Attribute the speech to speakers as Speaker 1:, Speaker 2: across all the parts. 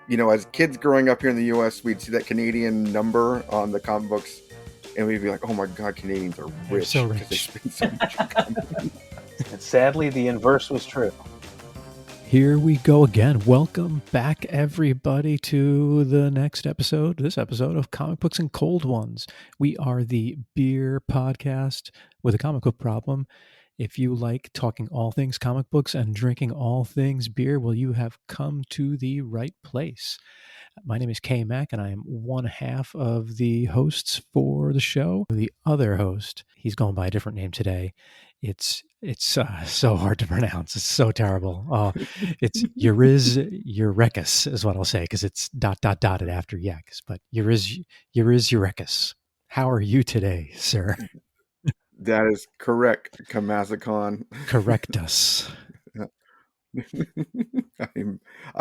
Speaker 1: You know, as kids growing up here in the U.S., we'd see that Canadian number on the comic books, and we'd be like, "Oh my God, Canadians are
Speaker 2: They're so
Speaker 1: rich because they
Speaker 2: rich.
Speaker 1: spend so much on comics."
Speaker 3: And sadly, the inverse was true.
Speaker 2: Here we go again. Welcome back, everybody, to the next episode, this episode of Comic Books and Cold Ones. We are the beer podcast with a comic book problem. If you like talking all things comic books and drinking all things beer, well, you have come to the right place. My name is K Mac, and I am one half of the hosts for the show. The other host, he's going by a different name today. It's so hard to pronounce. It's so terrible. Oh, it's Griz Grobus is what I'll say, because it's dotted after Yeks. But Griz Grobus. How are you today, sir?
Speaker 1: That is correct, Azkon.
Speaker 2: Correct us.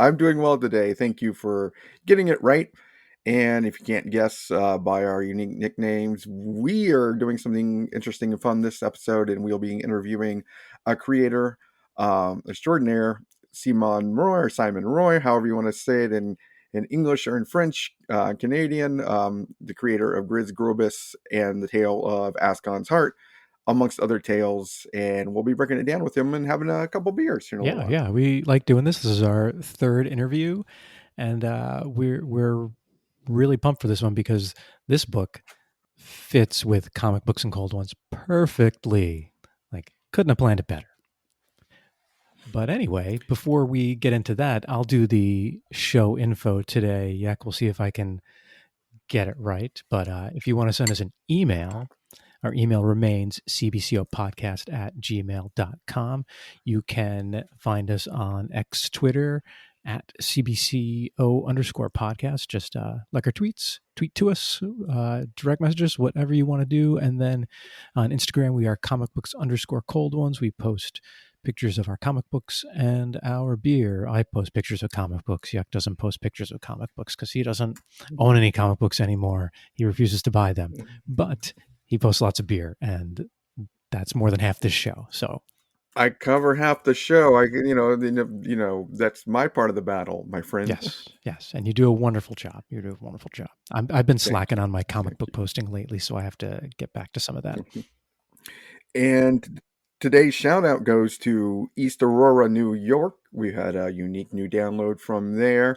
Speaker 1: I'm doing well today. Thank you for getting it right. And if you can't guess by our unique nicknames, we are doing something interesting and fun this episode, and we'll be interviewing a creator extraordinaire, Simon Roy, however you want to say it in English or in French, Canadian, the creator of Griz Grobus and the Tale of Azkon's Heart, amongst other tales, and we'll be breaking it down with him and having a couple beers here in a little while.
Speaker 2: Yeah, we like doing this. This is our third interview, and we're really pumped for this one because this book fits with Comic Books and Cold Ones perfectly. Like, couldn't have planned it better. But anyway, before we get into that, I'll do the show info today. Yak, we'll see if I can get it right. But if you want to send us an email, our email remains cbcopodcast@gmail.com. You can find us on X Twitter at cbco_podcast. Just like our tweets, tweet to us, direct messages, whatever you want to do. And then on Instagram, we are comicbooks_cold ones. We post pictures of our comic books and our beer. I post pictures of comic books. Yuck doesn't post pictures of comic books because he doesn't own any comic books anymore. He refuses to buy them. But he posts lots of beer, and that's more than half this show. So
Speaker 1: I cover half the show. That's my part of the battle, my friend.
Speaker 2: Yes, and you do a wonderful job. I've been slacking on my comic book posting lately, so I have to get back to some of that.
Speaker 1: And today's shout out goes to East Aurora, New York. We had a unique new download from there,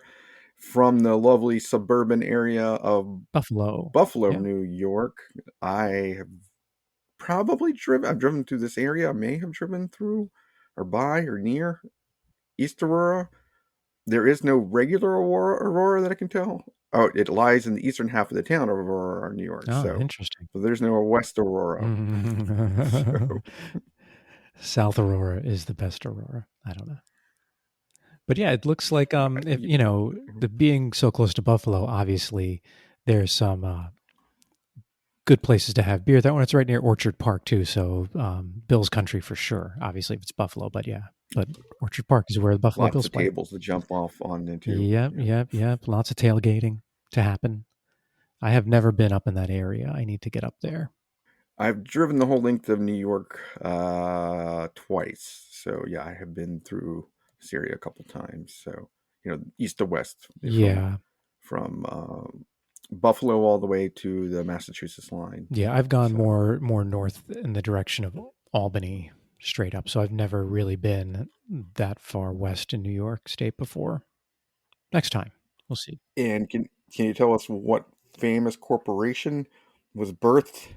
Speaker 1: from the lovely suburban area of
Speaker 2: Buffalo,
Speaker 1: yeah. New York. I've driven through this area. I may have driven through or by or near East Aurora. There is no regular Aurora that I can tell. Oh, it lies in the eastern half of the town of Aurora, New York.
Speaker 2: Oh, interesting.
Speaker 1: So there's no West Aurora.
Speaker 2: South Aurora is the best Aurora. I don't know. But yeah, it looks like, the being so close to Buffalo, obviously there's some good places to have beer. That one, it's right near Orchard Park too. So Bill's Country for sure. Obviously, if it's Buffalo, but Orchard Park is where the Buffalo Bills play.
Speaker 1: Lots of tables to jump off on into.
Speaker 2: Yep. Lots of tailgating to happen. I have never been up in that area. I need to get up there.
Speaker 1: I've driven the whole length of New York twice. So yeah, I have been through this area a couple times. So, east to west. From Buffalo all the way to the Massachusetts line.
Speaker 2: Yeah, I've gone more north in the direction of Albany, straight up. So I've never really been that far west in New York State before. Next time, we'll see.
Speaker 1: And can you tell us what famous corporation was birthed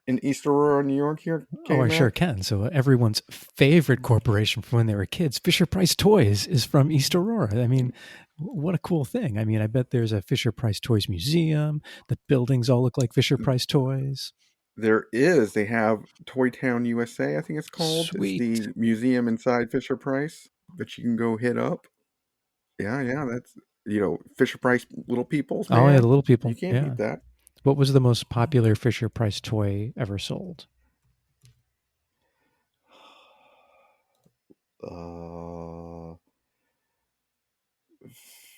Speaker 1: in East Aurora, New York here?
Speaker 2: I sure can. So everyone's favorite corporation from when they were kids, Fisher-Price Toys, is from East Aurora. I mean, what a cool thing. I mean, I bet there's a Fisher-Price Toys museum. The buildings all look like Fisher-Price Toys.
Speaker 1: There is. They have Toy Town USA, I think it's called.
Speaker 2: Sweet.
Speaker 1: It's the museum inside Fisher-Price that you can go hit up. Yeah, that's, Fisher-Price Little Peoples. Man.
Speaker 2: Oh, yeah, the Little People.
Speaker 1: You can't beat that.
Speaker 2: What was the most popular Fisher-Price toy ever sold?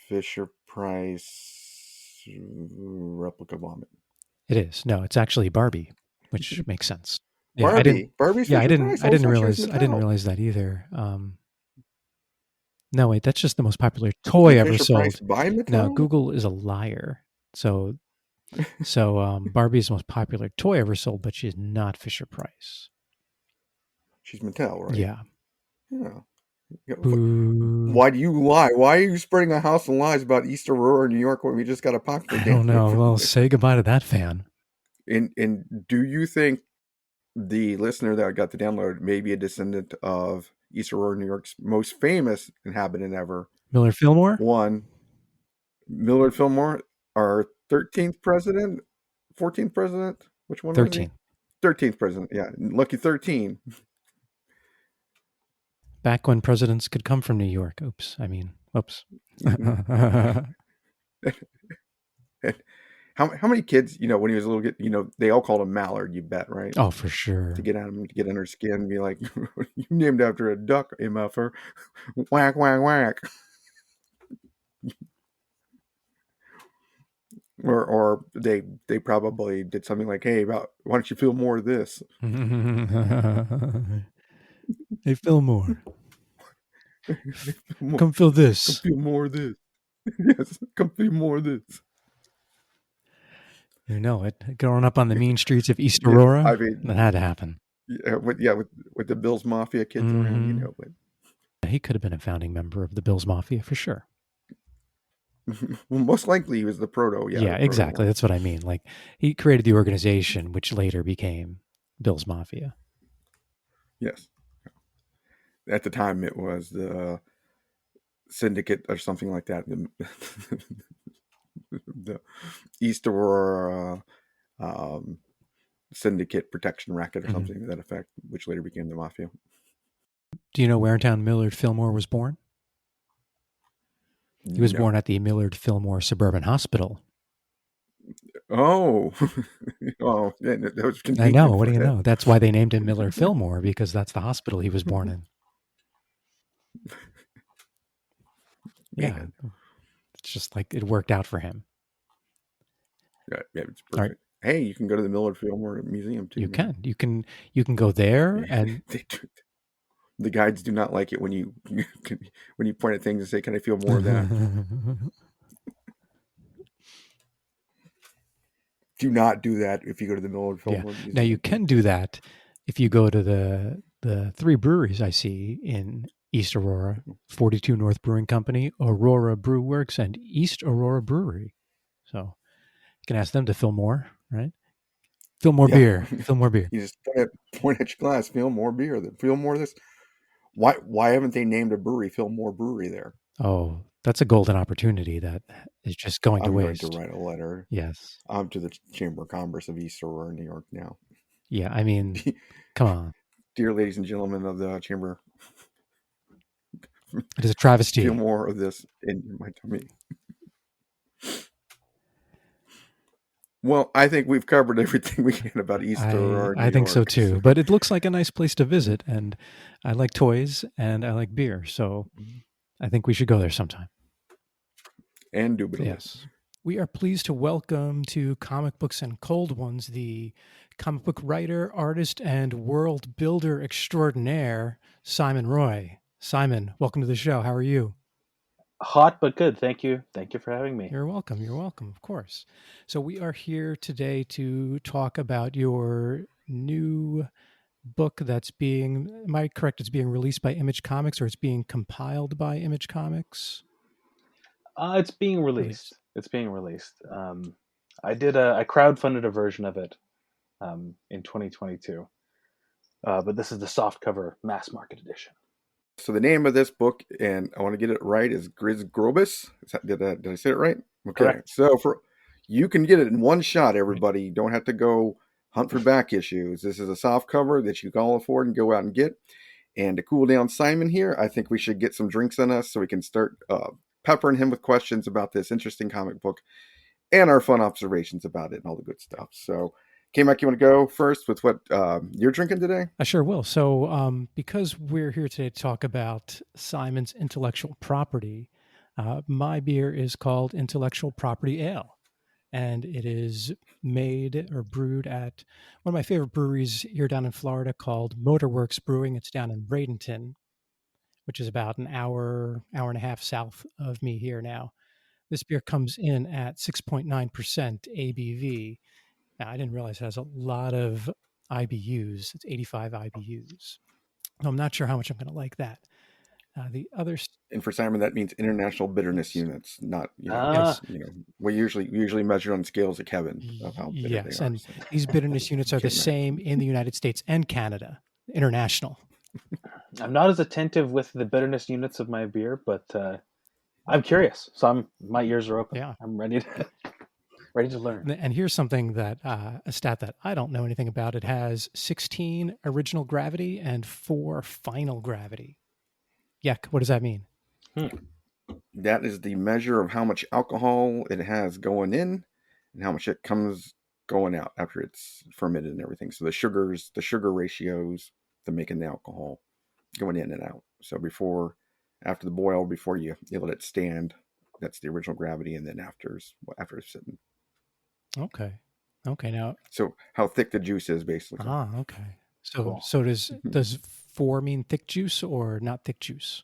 Speaker 1: Fisher-Price replica vomit.
Speaker 2: It is. No, it's actually Barbie, which makes sense.
Speaker 1: Barbie's
Speaker 2: I
Speaker 1: Fisher-Price.
Speaker 2: didn't realize that either. No, wait, that's just the most popular toy ever
Speaker 1: Fisher Price
Speaker 2: sold.
Speaker 1: by
Speaker 2: Now,
Speaker 1: Mattel?
Speaker 2: Google is a liar. So Barbie is the most popular toy ever sold, but she's not Fisher Price.
Speaker 1: She's Mattel, right?
Speaker 2: Yeah.
Speaker 1: Yeah.
Speaker 2: Boo.
Speaker 1: Why do you lie? Why are you spreading a house of lies about East Aurora, New York, when we just got a popular
Speaker 2: I
Speaker 1: damn
Speaker 2: don't
Speaker 1: toy
Speaker 2: know.
Speaker 1: from
Speaker 2: Well,
Speaker 1: there?
Speaker 2: say goodbye to that fan.
Speaker 1: And do you think the listener that got the download may be a descendant of East Aurora, New York's most famous inhabitant ever?
Speaker 2: Millard Fillmore?
Speaker 1: One, Millard Fillmore, our 13th president, 14th president. Which one was he?
Speaker 2: 13.
Speaker 1: 13th president. Yeah, lucky 13.
Speaker 2: Back when presidents could come from New York. Oops.
Speaker 1: Mhm. How many kids, when he was a little kid, they all called him Mallard, you bet, right?
Speaker 2: Oh, for
Speaker 1: To
Speaker 2: sure.
Speaker 1: get at him, to get under his skin and be like, you named after a duck, MFer. Whack, whack, whack. Or they probably did something like, hey, why don't you feel more of this?
Speaker 2: Hey, Fillmore.
Speaker 1: Come
Speaker 2: Come feel
Speaker 1: Come
Speaker 2: this.
Speaker 1: feel more of this. Yes, come feel more of this.
Speaker 2: You know it. Growing up on the mean streets of East
Speaker 1: Yeah,
Speaker 2: Aurora,
Speaker 1: I mean,
Speaker 2: that had to happen.
Speaker 1: with the Bills Mafia kids around, but
Speaker 2: He could have been a founding member of the Bills Mafia for sure.
Speaker 1: well, most likely he was the proto.
Speaker 2: Yeah,
Speaker 1: the
Speaker 2: exactly.
Speaker 1: proto one.
Speaker 2: That's what I mean. Like, he created the organization, which later became Bills Mafia.
Speaker 1: Yes. At the time, it was the Syndicate or something like that. The East Aurora Syndicate Protection Racket or something to that effect, which later became the Mafia.
Speaker 2: Do you know where in town Millard Fillmore was born? He was born at the Millard Fillmore Suburban Hospital.
Speaker 1: Oh, oh, yeah, that was
Speaker 2: I
Speaker 1: convenient.
Speaker 2: know. What do you know? That's why they named him Millard Fillmore, because that's the hospital he was born in. Yeah.
Speaker 1: Man.
Speaker 2: It's just like it worked out for him.
Speaker 1: Yeah, it's perfect. Hey, you can go to the Millard Fillmore Museum too.
Speaker 2: You can. You can go there and
Speaker 1: the guides do not like it when you point at things and say, "Can I feel more of that?" Do not do that if you go to the Millard Fillmore Museum.
Speaker 2: Now you can do that if you go to the three breweries I see in East Aurora: 42 North Brewing Company, Aurora Brew Works, and East Aurora Brewery. So you can ask them to fill more, right? Fill more beer. Fill more beer.
Speaker 1: You just point at your glass. Feel more beer. Feel more of this. Why haven't they named a brewery Fillmore Brewery there?
Speaker 2: Oh, that's a golden opportunity that is just going to waste.
Speaker 1: I'm going to write a letter.
Speaker 2: Yes.
Speaker 1: To the Chamber of Commerce of East Aurora, New York now.
Speaker 2: Yeah, I mean, come on.
Speaker 1: Dear ladies and gentlemen of the Chamber,
Speaker 2: it is a travesty.
Speaker 1: Feel more of this in my tummy. Well, I think we've covered everything we can about East Aurora, New
Speaker 2: I think
Speaker 1: York,
Speaker 2: so too. But it looks like a nice place to visit, and I like toys and I like beer, so I think we should go there sometime.
Speaker 1: And Indubitably.
Speaker 2: Yes. We are pleased to welcome to Comic Books and Cold Ones the comic book writer, artist, and world builder extraordinaire, Simon Roy. Simon, welcome to the show. How are you?
Speaker 3: Hot but good. Thank you. Thank you for having me.
Speaker 2: You're welcome. You're welcome, of course. So we are here today to talk about your new book that's being, am I correct, it's being released by Image Comics, or it's being compiled by Image Comics?
Speaker 3: It's being released. It's being released. I crowdfunded a version of it in 2022. But this is the softcover mass market edition.
Speaker 1: So the name of this book, and I want to get it right, is Griz Grobus. Did I say it right? Okay.
Speaker 3: Correct.
Speaker 1: So you can get it in one shot, everybody. You don't have to go hunt for back issues. This is a soft cover that you can all afford and go out and get. And to cool down Simon here, I think we should get some drinks on us so we can start peppering him with questions about this interesting comic book and our fun observations about it and all the good stuff. So K-Mac, you want to go first with what you're drinking today?
Speaker 2: I sure will. So because we're here today to talk about Simon's intellectual property, my beer is called Intellectual Property Ale. And it is made or brewed at one of my favorite breweries here down in Florida called Motorworks Brewing. It's down in Bradenton. which is about an hour and a half south of me here now. This beer comes in at 6.9% ABV. Now, I didn't realize it has a lot of IBUs. It's 85 IBUs. I'm not sure how much I'm going to like that. The other,
Speaker 1: And for Simon, that means international bitterness
Speaker 2: yes,
Speaker 1: units, not
Speaker 2: yes,
Speaker 1: we usually measure on scales of Kevin of how bitter they
Speaker 2: yes,
Speaker 1: are.
Speaker 2: and
Speaker 1: So
Speaker 2: these bitterness units
Speaker 1: you
Speaker 2: are the
Speaker 1: can't imagine.
Speaker 2: same in the United States and Canada, international.
Speaker 3: I'm not as attentive with the bitterness units of my beer, but I'm curious. So my ears are open.
Speaker 2: Yeah.
Speaker 3: I'm ready to learn.
Speaker 2: And here's something that a stat that I don't know anything about. It has 16 original gravity and 4 final gravity. Yuck. What does that mean?
Speaker 1: That is the measure of how much alcohol it has going in and how much it comes going out after it's fermented and everything. So the sugar ratios to making the alcohol going in and out. So after the boil, before you let it stand, that's the original gravity, and then after it's sitting.
Speaker 2: Okay. Now.
Speaker 1: So how thick the juice is, basically.
Speaker 2: Okay. So
Speaker 3: Cool.
Speaker 2: so does 4 mean thick juice or not thick juice?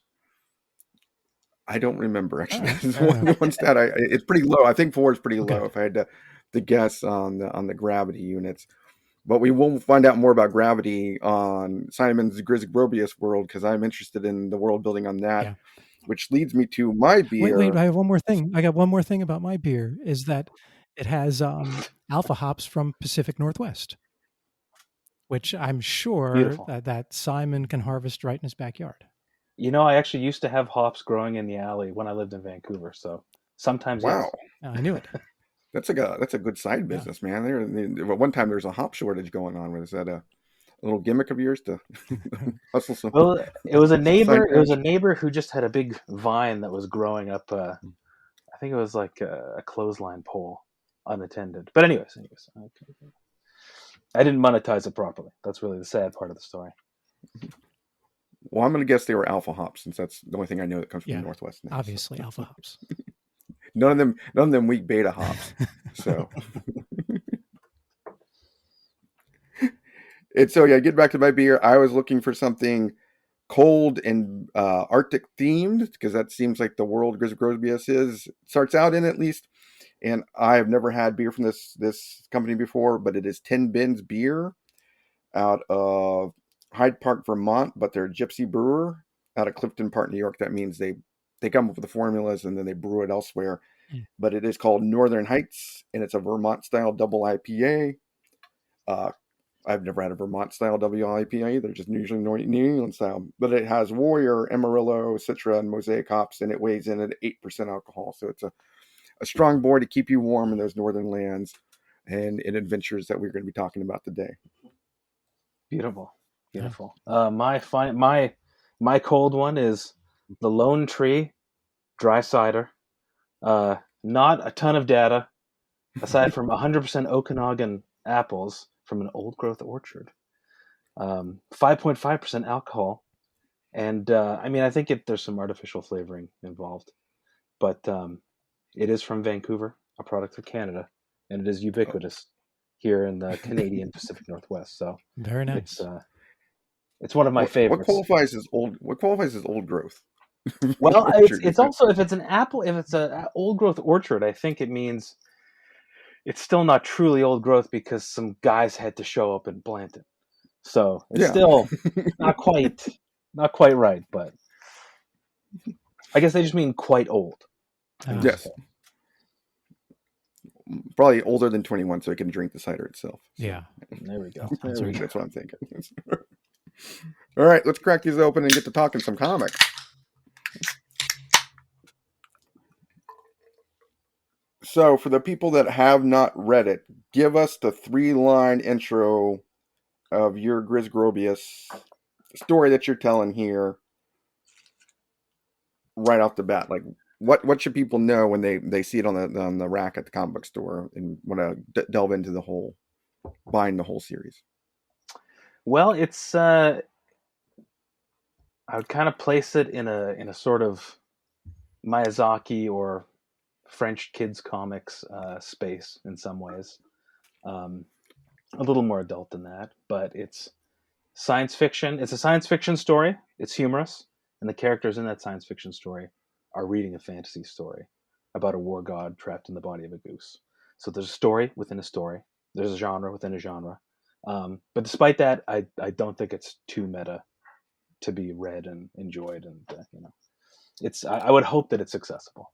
Speaker 1: I don't remember actually.
Speaker 2: Right,
Speaker 1: one stat it's pretty low. I think 4 is pretty
Speaker 2: okay.
Speaker 1: low if I had to guess on the gravity units. But we will find out more about gravity on Simon's Griz Grobus world because I'm interested in the world building on that,
Speaker 2: Yeah.
Speaker 1: which leads me to my
Speaker 2: Wait,
Speaker 1: beer.
Speaker 2: I have one more thing. I got one more thing about my beer is that it has alpha hops from Pacific Northwest, which I'm sure
Speaker 3: Beautiful.
Speaker 2: that Simon can harvest right in his backyard.
Speaker 3: I actually used to have hops growing in the alley when I lived in Vancouver. So sometimes,
Speaker 1: Wow,
Speaker 3: yes.
Speaker 2: I knew it.
Speaker 1: that's a good side
Speaker 2: Yeah.
Speaker 1: business, man. At one time there was a hop shortage going on. Was that a little gimmick of yours to hustle some
Speaker 3: Well, it was a
Speaker 1: side
Speaker 3: neighbor. It was
Speaker 1: cash?
Speaker 3: a neighbor who just had a big vine that was growing up. I think it was like a clothesline pole, unattended. But anyways, okay. I didn't monetize it properly. That's really the sad part of the story.
Speaker 1: Well, I'm going to guess they were alpha hops since that's the only thing I know that comes from
Speaker 2: Yeah.
Speaker 1: the Northwest now.
Speaker 2: Obviously,
Speaker 1: So.
Speaker 2: alpha hops.
Speaker 1: None of them weak beta hops. So get back to my beer. I was looking for something cold and Arctic themed because that seems like the world Griz Grobus starts out in, at least. And I have never had beer from this company before, but it is 10 Bins beer out of Hyde Park, Vermont, but they're a gypsy brewer out of Clifton Park, New York. That means they come up with the formulas and then they brew it elsewhere. But it is called Northern Heights, and it's a Vermont style double IPA. I've never had a Vermont style double IPA. They're just usually New England style. But it has Warrior, Amarillo, Citra, and Mosaic hops, and it weighs in at 8% alcohol. So it's a strong boy to keep you warm in those northern lands and in adventures that we're going to be talking about today.
Speaker 3: Beautiful. My cold one is the Lone Tree dry cider. Not a ton of data aside from 100% Okanagan apples from an old growth orchard. 5.5% alcohol, and I think there's some artificial flavoring involved, but it is from Vancouver, a product of Canada, and it is ubiquitous here in the Canadian Pacific Northwest. So
Speaker 2: very nice.
Speaker 3: It's one of my favorites.
Speaker 1: What qualifies as old growth?
Speaker 3: Well, it's also if it's an old growth orchard, I think it means it's still not truly old growth because some guys had to show up and plant it. So it's still not quite right, but I guess they just mean quite old.
Speaker 1: Yes. Probably older than 21 so it can drink the cider itself. So.
Speaker 2: Yeah.
Speaker 3: There we go.
Speaker 1: That's what I'm thinking. All right, let's crack these open and get to talking some comics. So, for the people that have not read it, give us the 3-line intro of your Griz Grobus story that you're telling here right off the bat. Like, what should people know when they see it on the rack at the comic book store and want to delve into buying the whole series?
Speaker 3: Well, it's I would kind of place it in a sort of Miyazaki or French kids comics space in some ways. A little more adult than that, but it's science fiction. It's a science fiction story. It's humorous. and the characters in that science fiction story are reading a fantasy story about a war god trapped in the body of a goose. So there's a story within a story. There's a genre within a genre. But despite that, I don't think it's too meta to be read and enjoyed, and it's I would hope that it's accessible.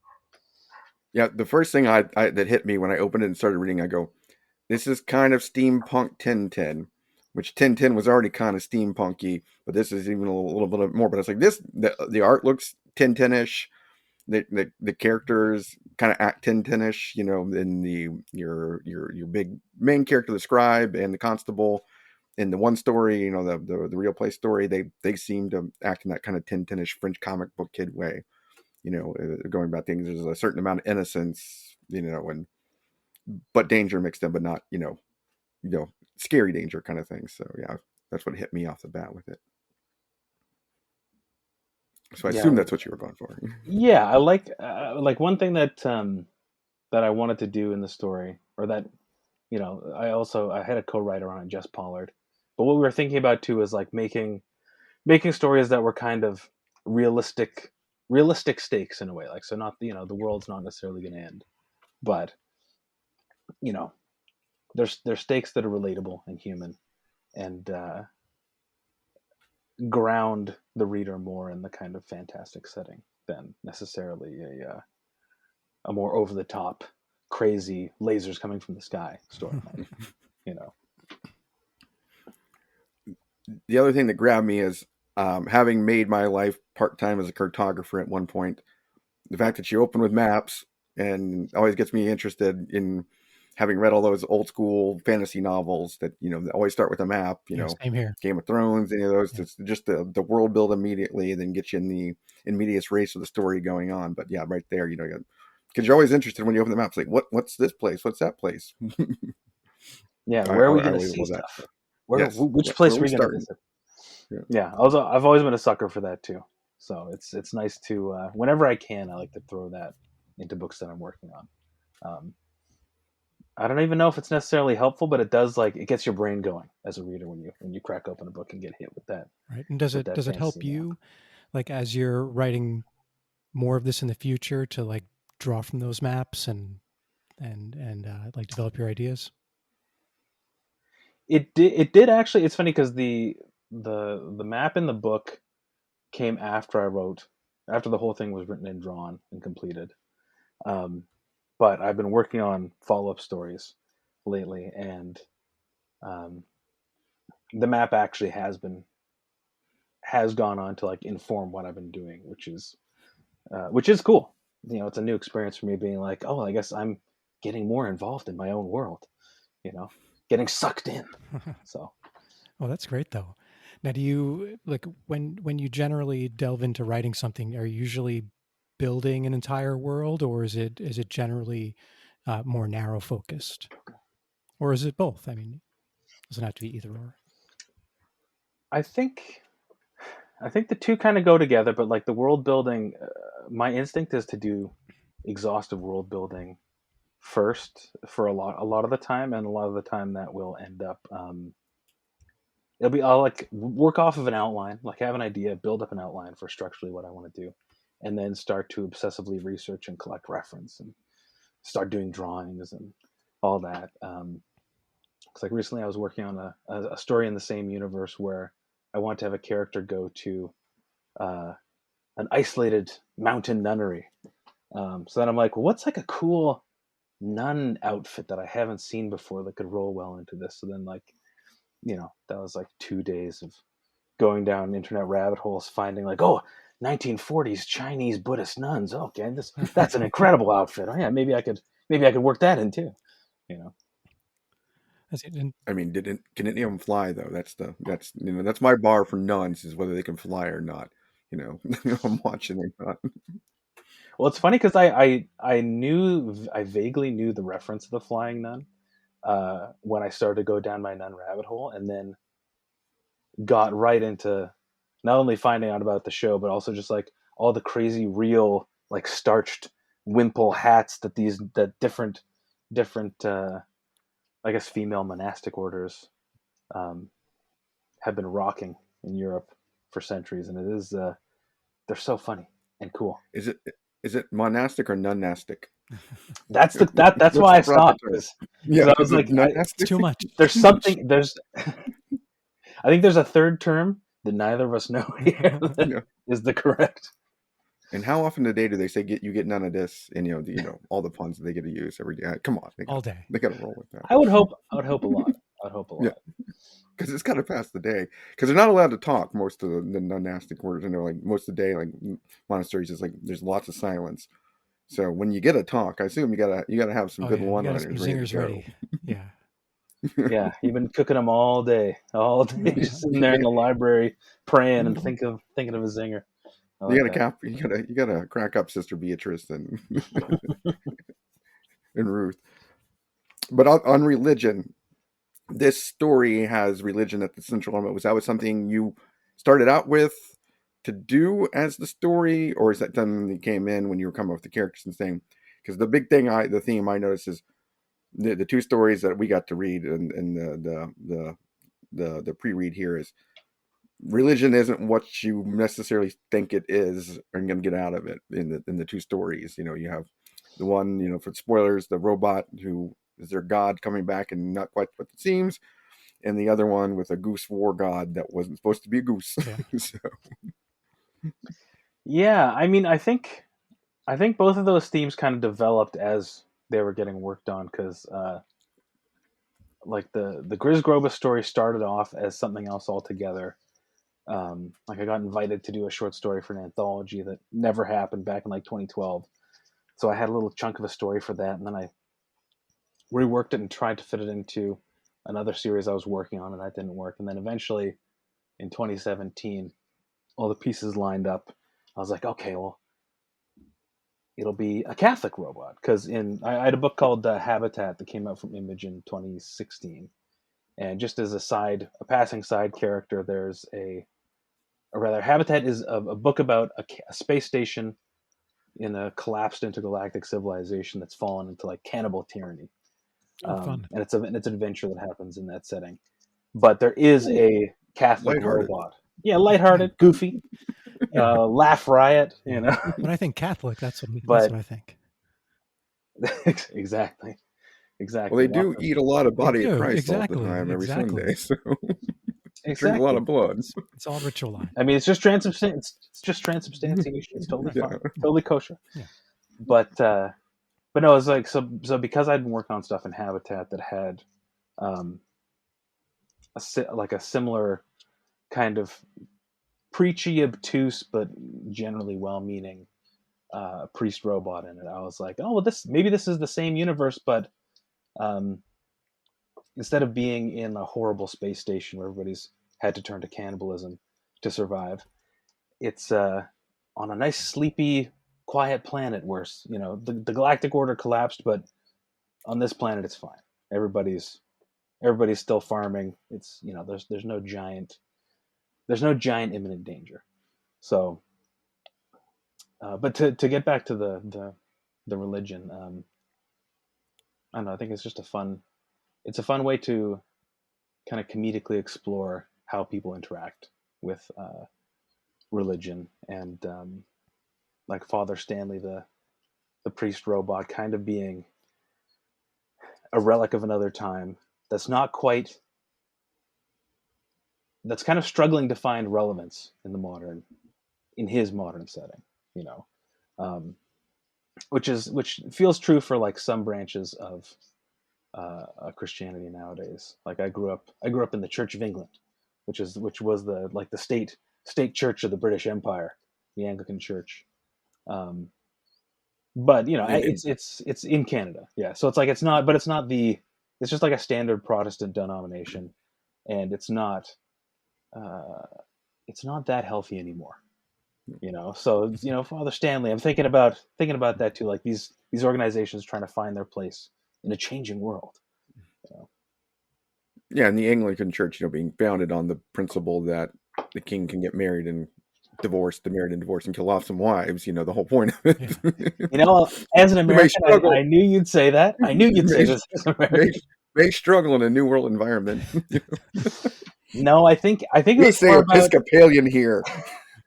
Speaker 1: Yeah, the first thing that hit me when I opened it and started reading, I go, this is kind of steampunk Tintin, which Tintin was already kind of steampunky, but this is even a little bit more. But it's like this, the art looks Tintin-ish. The characters kind of act Tintinish, in your big main character, the scribe, and the constable. In the one story, the real play story, they seem to act in that kind of Tintinish French comic book kid way. Going about things, there's a certain amount of innocence, and but danger mixed in, but not scary danger kind of thing. So yeah, that's what hit me off the bat with it. So I
Speaker 3: Yeah,
Speaker 1: assume that's what you were going for.
Speaker 3: yeah. I like one thing that that I wanted to do in the story, or that I had a co-writer on it, Jess Pollard. But what we were thinking about too is like making stories that were kind of realistic stakes in a way. Like, so not the world's not necessarily going to end, but you know there's stakes that are relatable and human, and ground the reader more in the kind of fantastic setting than necessarily a more over the top, crazy lasers coming from the sky storyline. you know.
Speaker 1: The other thing that grabbed me is having made my life part time as a cartographer at one point. The fact that you open with maps and always gets me interested in having read all those old school fantasy novels that that always start with a map.
Speaker 2: Yeah, same here.
Speaker 1: Game of Thrones, any of those.
Speaker 2: Yeah.
Speaker 1: It's just the world build immediately, and then get you in the immediate race of the story going on. But yeah, right there, because you're always interested when you open the maps. Like, what's this place? What's that place?
Speaker 3: Yeah,
Speaker 1: I,
Speaker 3: where are we
Speaker 1: I
Speaker 3: going to
Speaker 1: always
Speaker 3: see
Speaker 1: love that.
Speaker 3: stuff?
Speaker 1: Yes.
Speaker 3: Which
Speaker 1: Where
Speaker 3: place
Speaker 1: are
Speaker 3: are
Speaker 1: we
Speaker 3: we going to
Speaker 1: starting?
Speaker 3: visit?
Speaker 1: Yeah.
Speaker 3: Yeah, also I've always been a sucker for that too. So it's nice to whenever I can, I like to throw that into books that I'm working on. Um, I don't even know if it's necessarily helpful, but it does, like, it gets your brain going as a reader when you crack open a book and get hit with that
Speaker 2: Right. And does it
Speaker 3: fantasy
Speaker 2: help
Speaker 3: now.
Speaker 2: you, like, as you're writing more of this in the future, to like draw from those maps and like develop your ideas?
Speaker 3: It did actually. It's funny because the map in the book came after the whole thing was written and drawn and completed. Um, but I've been working on follow-up stories lately, and um, the map actually has gone on to like inform what I've been doing, which is cool. It's a new experience for me, being like, oh, I guess I'm getting more involved in my own world. Getting sucked in. So
Speaker 2: Oh, that's great though. Now, do you like when you generally delve into writing something, are you usually building an entire world, or is it generally more narrow focused, or is it both? I mean, it doesn't have to be either or.
Speaker 3: I think I think the two kind of go together, but like the world building, my instinct is to do exhaustive world building first for a lot of the time, and a lot of the time that will end up I'll like work off of an outline, like have an idea, build up an outline for structurally what I want to do, and then start to obsessively research and collect reference and start doing drawings and all that. It's like recently I was working on a story in the same universe where I want to have a character go to uh, an isolated mountain nunnery. So then I'm like, well, what's like a cool nun outfit that I haven't seen before that could roll well into this? So then, like, that was like 2 days of going down internet rabbit holes, finding like, oh, 1940s Chinese Buddhist nuns. Okay, that's an incredible outfit. Oh yeah, maybe I could work that in too. You know.
Speaker 2: That's it. And
Speaker 1: I mean, can any of them fly though? That's my bar for nuns, is whether they can fly or not. I'm watching them not.
Speaker 3: Well, it's funny because I vaguely knew the reference to the flying nun when I started to go down my nun rabbit hole, and then got right into not only finding out about the show, but also just like all the crazy real like starched wimple hats that different I guess female monastic orders um, have been rocking in Europe for centuries, and they're so funny and cool.
Speaker 1: Is it monastic or nunastic?
Speaker 3: That's
Speaker 1: What's
Speaker 3: why I
Speaker 1: the proper
Speaker 3: stopped,
Speaker 1: term?
Speaker 3: because
Speaker 1: Yeah,
Speaker 3: I was
Speaker 1: is it
Speaker 3: like,
Speaker 2: It's
Speaker 1: nunastic?
Speaker 2: too much.
Speaker 3: there's something there's I think there's a third term that neither of us know here that
Speaker 1: Yeah.
Speaker 3: is the correct.
Speaker 1: And how often a day do they say you get none of this? And all the puns that they get to use every day. Come on,
Speaker 2: All day.
Speaker 1: they got to roll with that.
Speaker 3: I would hope a lot. I'd hope a
Speaker 1: Yeah,
Speaker 3: lot.
Speaker 1: because it's got to pass the day. Because they're not allowed to talk most of the monastic words. Like most of the day, like monasteries is like there's lots of silence. So when you get a talk, I assume you gotta have some good
Speaker 2: You got
Speaker 1: one-liners
Speaker 2: some
Speaker 1: ready to
Speaker 2: zingers
Speaker 1: go.
Speaker 2: ready. Yeah.
Speaker 3: Yeah, you've been cooking them all day, just sitting there in the library praying and thinking of a zinger. I like that.
Speaker 1: You gotta crack up Sister Beatrice and and Ruth. But on religion, this story has religion at the central element. Was that something you started out with to do as the story, or is that something that came in when you were coming up with the characters and saying? Because the big thing, the theme I noticed is the two stories that we got to read and the pre-read here is religion isn't what you necessarily think it is or going to get out of it in the two stories. You have the one, for spoilers, the robot who is their god coming back and not quite what it seems, and the other one with a goose war god that wasn't supposed to be a goose.
Speaker 2: Yeah.
Speaker 1: So,
Speaker 3: Yeah, I mean, I think both of those themes kind of developed as they were getting worked on, because like the Griz Grobus story started off as something else altogether. Like I got invited to do a short story for an anthology that never happened back in like 2012. So I had a little chunk of a story for that, and then I reworked it and tried to fit it into another series I was working on, and that didn't work. And then eventually, in 2017, all the pieces lined up. I was like, okay, well, it'll be a Catholic robot, because I had a book called Habitat that came out from Image in 2016, and just as a passing side character, there's or rather, Habitat is a book about a space station in a collapsed intergalactic civilization that's fallen into like cannibal tyranny.
Speaker 2: Fun.
Speaker 3: And it's an adventure that happens in that setting. But there is a Catholic
Speaker 1: lighthearted.
Speaker 3: robot. Yeah, lighthearted, goofy, laugh riot.
Speaker 2: When I think Catholic, that's what I think.
Speaker 3: Exactly.
Speaker 1: Well, they do eat a lot of body of Christ all the
Speaker 2: Exactly.
Speaker 1: time every Sunday, so drink
Speaker 3: Exactly.
Speaker 1: a lot of blood.
Speaker 2: It's all ritual.
Speaker 3: I mean, it's just transubstantiation. It's totally fine, totally kosher.
Speaker 2: Yeah.
Speaker 3: But no, it's like so because I'd been working on stuff in Habitat that had a similar kind of preachy, obtuse, but generally well-meaning priest robot in it. I was like, oh well, maybe this is the same universe, but instead of being in a horrible space station where everybody's had to turn to cannibalism to survive, it's on a nice, sleepy, quiet planet where the galactic order collapsed, but on this planet it's fine. Everybody's still farming. It's there's no giant imminent danger. So, but to get back to the religion, I don't know. I think it's just a fun way to kind of comedically explore how people interact with religion, and like Father Stanley, the priest robot, kind of being a relic of another time that's kind of struggling to find relevance in his modern setting, which feels true for like some branches of Christianity nowadays. Like I grew up in the Church of England, which was the state church of the British Empire, the Anglican Church. But it's in Canada, yeah. So it's like it's just like a standard Protestant denomination, and it's not that healthy anymore. So Father Stanley, I'm thinking about that too. Like these organizations trying to find their place in a changing world.
Speaker 1: Yeah, and the Anglican Church, being founded on the principle that the king can get married and divorced, and kill off some wives. The whole point of it.
Speaker 3: Yeah. As an American, I knew you'd say that. I knew you'd say this. As an American.
Speaker 1: May struggle in a new world environment.
Speaker 3: No, I think
Speaker 1: we say Episcopalian here.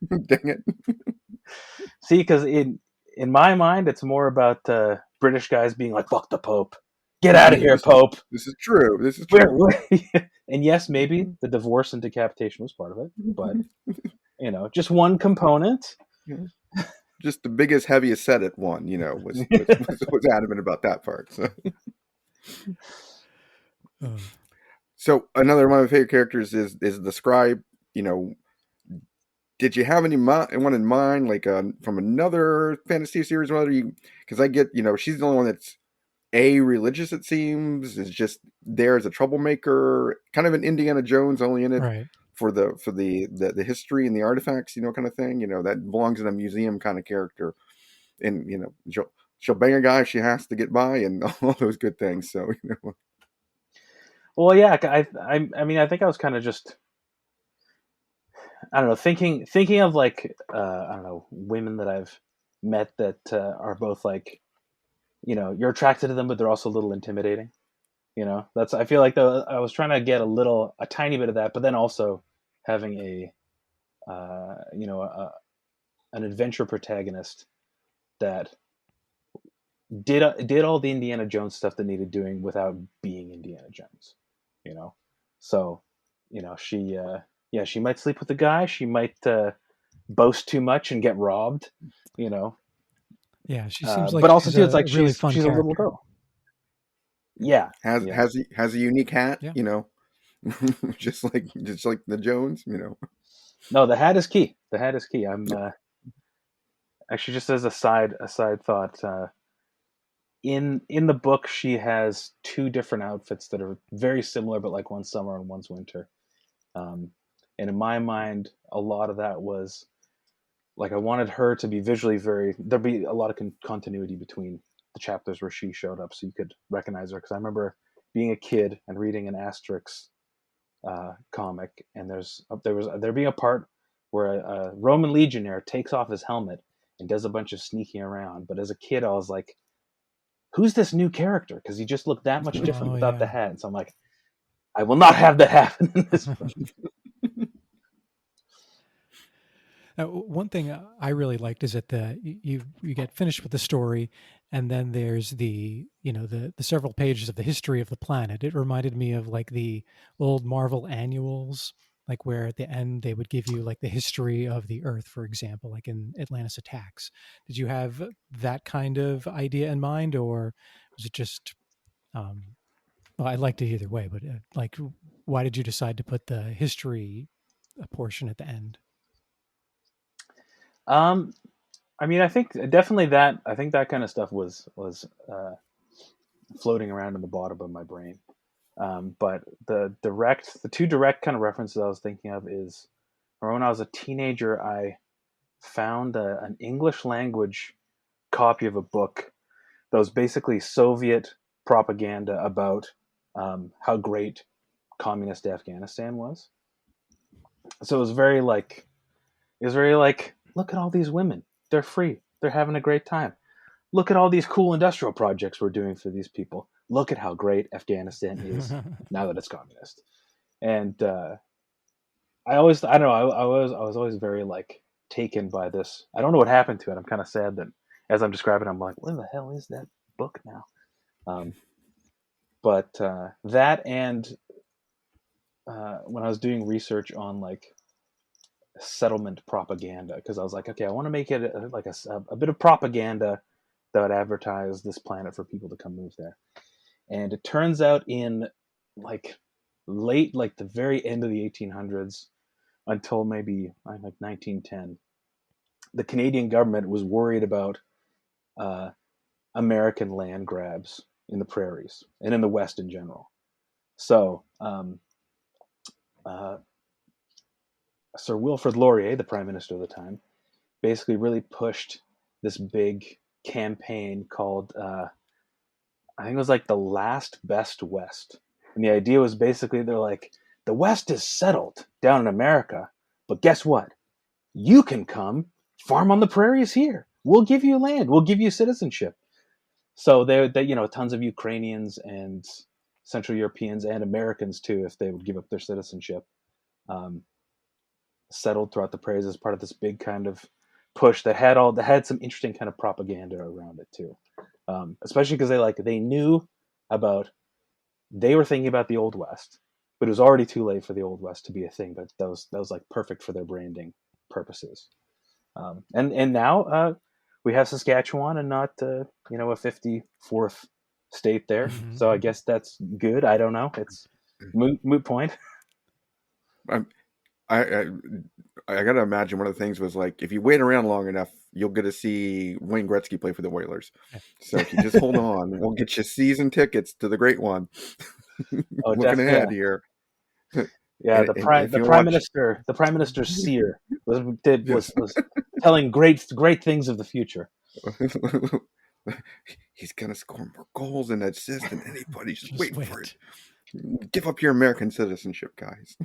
Speaker 1: Dang it.
Speaker 3: See, because in my mind, it's more about British guys being like, "Fuck the Pope, get out of here, Pope."
Speaker 1: This is true. This is
Speaker 3: Where,
Speaker 1: true.
Speaker 3: and yes, maybe the divorce and decapitation was part of it, but just one component.
Speaker 1: Just the biggest, heaviest said it one, was adamant about that part. So another one of my favorite characters is the scribe. Did you have anyone in mind, like from another fantasy series, whether you? Because I get, she's the only one that's religious. It seems is just there as a troublemaker, kind of an Indiana Jones, only in it
Speaker 2: Right.
Speaker 1: for the history and the artifacts, kind of thing. That belongs in a museum kind of character, and she'll bang a guy if she has to get by, and all those good things. So
Speaker 3: Well, yeah, I mean, I think I was kind of just, I don't know, thinking of like, I don't know, women that I've met that are both like, you're attracted to them, but they're also a little intimidating. That's, I feel like I was trying to get a tiny bit of that, but then also having an adventure protagonist that did all the Indiana Jones stuff that needed doing without being Indiana Jones. So she might sleep with a guy, she might boast too much and get robbed.
Speaker 2: Yeah, she seems like
Speaker 3: But also
Speaker 2: she's
Speaker 3: too, it's
Speaker 2: a
Speaker 3: like
Speaker 2: really fun
Speaker 3: she's a little
Speaker 2: character.
Speaker 3: girl. Yeah,
Speaker 1: has
Speaker 3: yeah.
Speaker 1: has a unique hat,
Speaker 2: Yeah.
Speaker 1: just like the Jones,
Speaker 3: No, the hat is key. The hat is key. I'm actually, just as a side thought. In the book, she has two different outfits that are very similar, but like one's summer and one's winter. Um, and in my mind, a lot of that was like I wanted her to be visually there'd be a lot of continuity between the chapters where she showed up, so you could recognize her. Because I remember being a kid and reading an Asterix comic, and there being a part where a Roman legionnaire takes off his helmet and does a bunch of sneaking around. But as a kid, I was like, "Who's this new character?" Because he just looked that much different without the hat. And so I'm like, I will not have that happen in this book.
Speaker 2: One thing I really liked is that you get finished with the story, and then there's the several pages of the history of the planet. It reminded me of like the old Marvel annuals, like where at the end they would give you like the history of the Earth, for example, like in Atlantis Attacks. Did you have that kind of idea in mind, or was it just? Well, I liked it either way, but like, why did you decide to put the history portion at the end?
Speaker 3: Um, I mean, I think definitely that. I think that kind of stuff was floating around in the bottom of my brain. But the two direct kind of references I was thinking of is, or when I was a teenager, I found an English language copy of a book that was basically Soviet propaganda about how great communist Afghanistan was. So it was very like, look at all these women. They're free. They're having a great time. Look at all these cool industrial projects we're doing for these people. Look at how great Afghanistan is now that it's communist. And I don't know, I was always very like taken by this. I don't know what happened to it. I'm kind of sad that as I'm describing, I'm like, what the hell is that book now? Um, but that and when I was doing research on like settlement propaganda, because I was like, okay, I want to make it like a bit of propaganda that would advertise this planet for people to come move there. And it turns out in like like the very end of the 1800s until maybe like 1910, the Canadian government was worried about uh, American land grabs in the prairies and in the West in general. So uh, Sir Wilfrid Laurier, the prime minister of the time, basically really pushed this big campaign called I think it was like the Last Best West. And the idea was basically they're like, the West is settled down in America, but guess what? You can come farm on the prairies here. We'll give you land. We'll give you citizenship. So they tons of Ukrainians and Central Europeans and Americans too, if they would give up their citizenship, um, settled throughout the prairies as part of this big kind of push that had some interesting kind of propaganda around it too, especially because they knew about they were thinking about the Old West, but it was already too late for the Old West to be a thing. But that was like perfect for their branding purposes. And now we have Saskatchewan and not a 54th state there.
Speaker 2: Mm-hmm.
Speaker 3: So I guess that's good. I don't know. It's moot point.
Speaker 1: I I gotta imagine one of the things was like if you wait around long enough, you'll get to see Wayne Gretzky play for the Oilers. So if you just hold on, we'll get you season tickets to the great one.
Speaker 3: Oh,
Speaker 1: Looking
Speaker 3: definitely.
Speaker 1: ahead here.
Speaker 3: Yeah,
Speaker 1: And if
Speaker 3: the
Speaker 1: you
Speaker 3: prime
Speaker 1: watch,
Speaker 3: minister, the prime minister's seer was telling great things of the future.
Speaker 1: he's gonna score more goals and assists than anybody. Just wait
Speaker 2: wait
Speaker 1: for it. Give up your American citizenship, guys.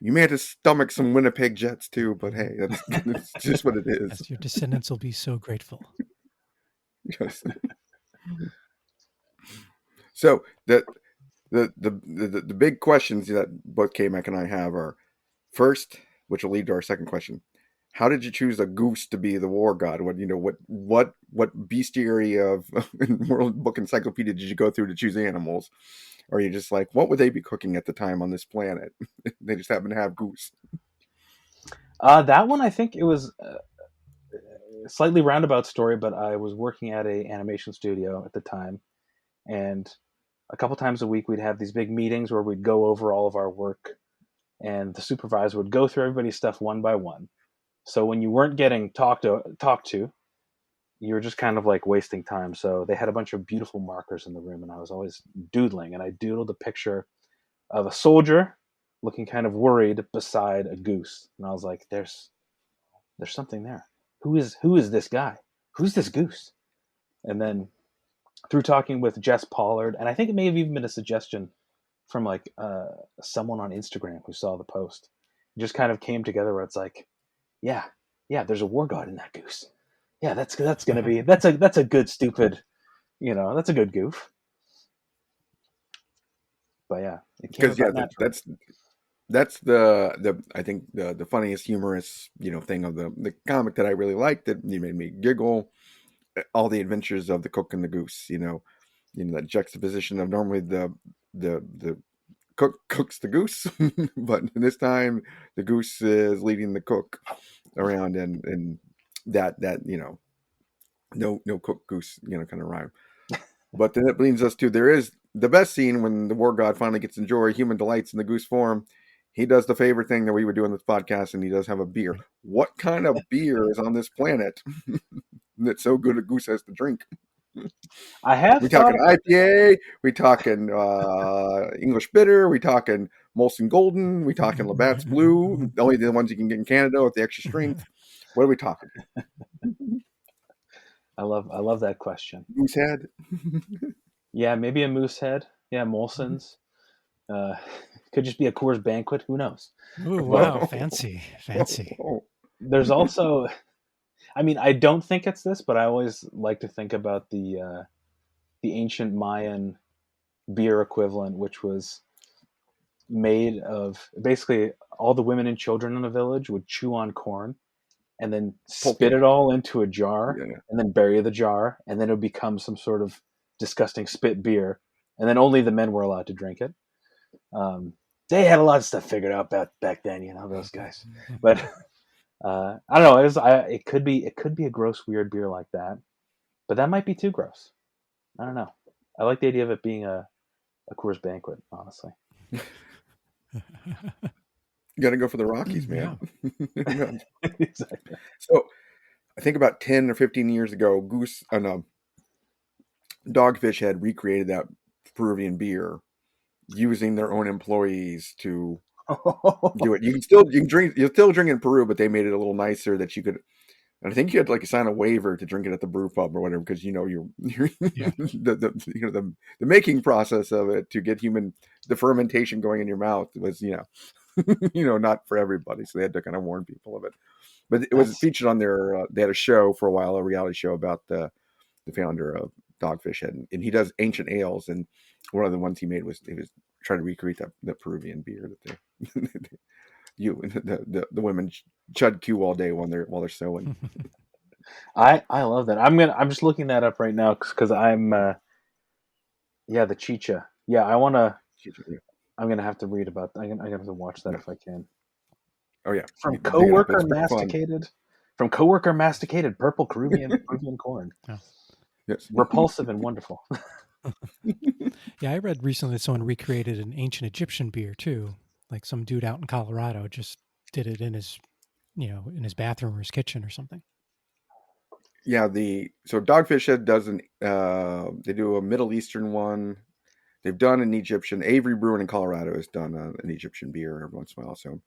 Speaker 1: You may have to stomach some Winnipeg Jets too, but hey, that's just what it is.
Speaker 2: Yes, your descendants will be so grateful.
Speaker 1: Yes. So the big questions that both K-Mac and I have are first, which will lead to our second question. How did you choose a goose to be the war god? What bestiary of World Book Encyclopedia did you go through to choose animals? Or are you just like, what would they be cooking at the time on this planet? They just happen to have goose.
Speaker 3: That one, I think it was a slightly roundabout story, but I was working at a animation studio at the time, and a couple times a week we'd have these big meetings where we'd go over all of our work, and the supervisor would go through everybody's stuff one by one. So when you weren't getting talked to, you were just kind of like wasting time. So they had a bunch of beautiful markers in the room, and I was always doodling, and I doodled a picture of a soldier looking kind of worried beside a goose, and I was like, "There's something there. Who is this guy? Who's this goose?" And then through talking with Jess Pollard, and I think it may have even been a suggestion from like someone on Instagram who saw the post, it just kind of came together where it's like, yeah, there's a war god in that goose. Yeah, that's gonna be that's a good stupid, that's a good goof. But yeah, it came
Speaker 1: Because
Speaker 3: about naturally.
Speaker 1: that's the I think the funniest humorous thing of the comic that I really liked, that you made me giggle. All the adventures of the cook and the goose, that juxtaposition of normally the cook cooks the goose, but this time the goose is leading the cook around, and that no cook goose kind of rhyme. But then it brings us to, there is the best scene when the war god finally gets to enjoy human delights in the goose form. He does the favorite thing that we would do on this podcast, and he does have a beer. What kind of beer is on this planet that's so good a goose has to drink?
Speaker 3: I have
Speaker 1: We
Speaker 3: thought
Speaker 1: talking
Speaker 3: about
Speaker 1: IPA? We talking English bitter? We talking Molson Golden? We talking Labatt's Blue? Only the ones you can get in Canada with the extra strength. What are we talking?
Speaker 3: I love that question.
Speaker 1: Goose head?
Speaker 3: Yeah, maybe a moose head. Yeah, Molson's. Uh, could just be a Coors Banquet. Who knows?
Speaker 2: Ooh,
Speaker 3: But
Speaker 2: wow, fancy.
Speaker 3: there's also, I mean, I don't think it's this, but I always like to think about the ancient Mayan beer equivalent, which was made of basically all the women and children in the village would chew on corn and then spit
Speaker 1: Pulque.
Speaker 3: it all into a jar
Speaker 1: Yeah.
Speaker 3: and then bury the jar, and then it would become some sort of disgusting spit beer, and then only the men were allowed to drink it. They had a lot of stuff figured out back then, those guys. But I don't know. It could be a gross, weird beer like that, but that might be too gross. I don't know. I like the idea of it being a Coors Banquet, honestly.
Speaker 1: You got to go for the Rockies, man.
Speaker 2: Yeah.
Speaker 3: Exactly.
Speaker 1: So I think about 10 or 15 years ago, Dogfish had recreated that Peruvian beer using their own employees to do it. You'll still drink in Peru, but they made it a little nicer that you could. And I think you had to sign a waiver to drink it at the brew pub or whatever, because you're
Speaker 2: Yeah.
Speaker 1: the making process of it to get the fermentation going in your mouth was not for everybody, so they had to kind of warn people of it. But it was featured on their. They had a show for a while, a reality show about the founder of Dogfish Head, and he does ancient ales, and one of the ones he made was he was trying to recreate that Peruvian beer that they you the women chud Q all day while they're sewing.
Speaker 3: I love that. I'm just looking that up right now because the chicha. Yeah, I'm gonna have to read about. I'm gonna have to watch that
Speaker 1: Yeah.
Speaker 3: if I can.
Speaker 1: Oh yeah,
Speaker 3: From
Speaker 1: dig it up.
Speaker 3: coworker
Speaker 1: It's pretty fun.
Speaker 3: masticated purple Peruvian corn.
Speaker 2: Oh.
Speaker 1: Yes.
Speaker 3: Repulsive and wonderful.
Speaker 2: Yeah, I read recently that someone recreated an ancient Egyptian beer too. Like some dude out in Colorado just did it in his, in his bathroom or his kitchen or something.
Speaker 1: Yeah, so Dogfish Head doesn't. They do a Middle Eastern one. They've done an Egyptian. Avery Brewing in Colorado has done an Egyptian beer every once in a while. So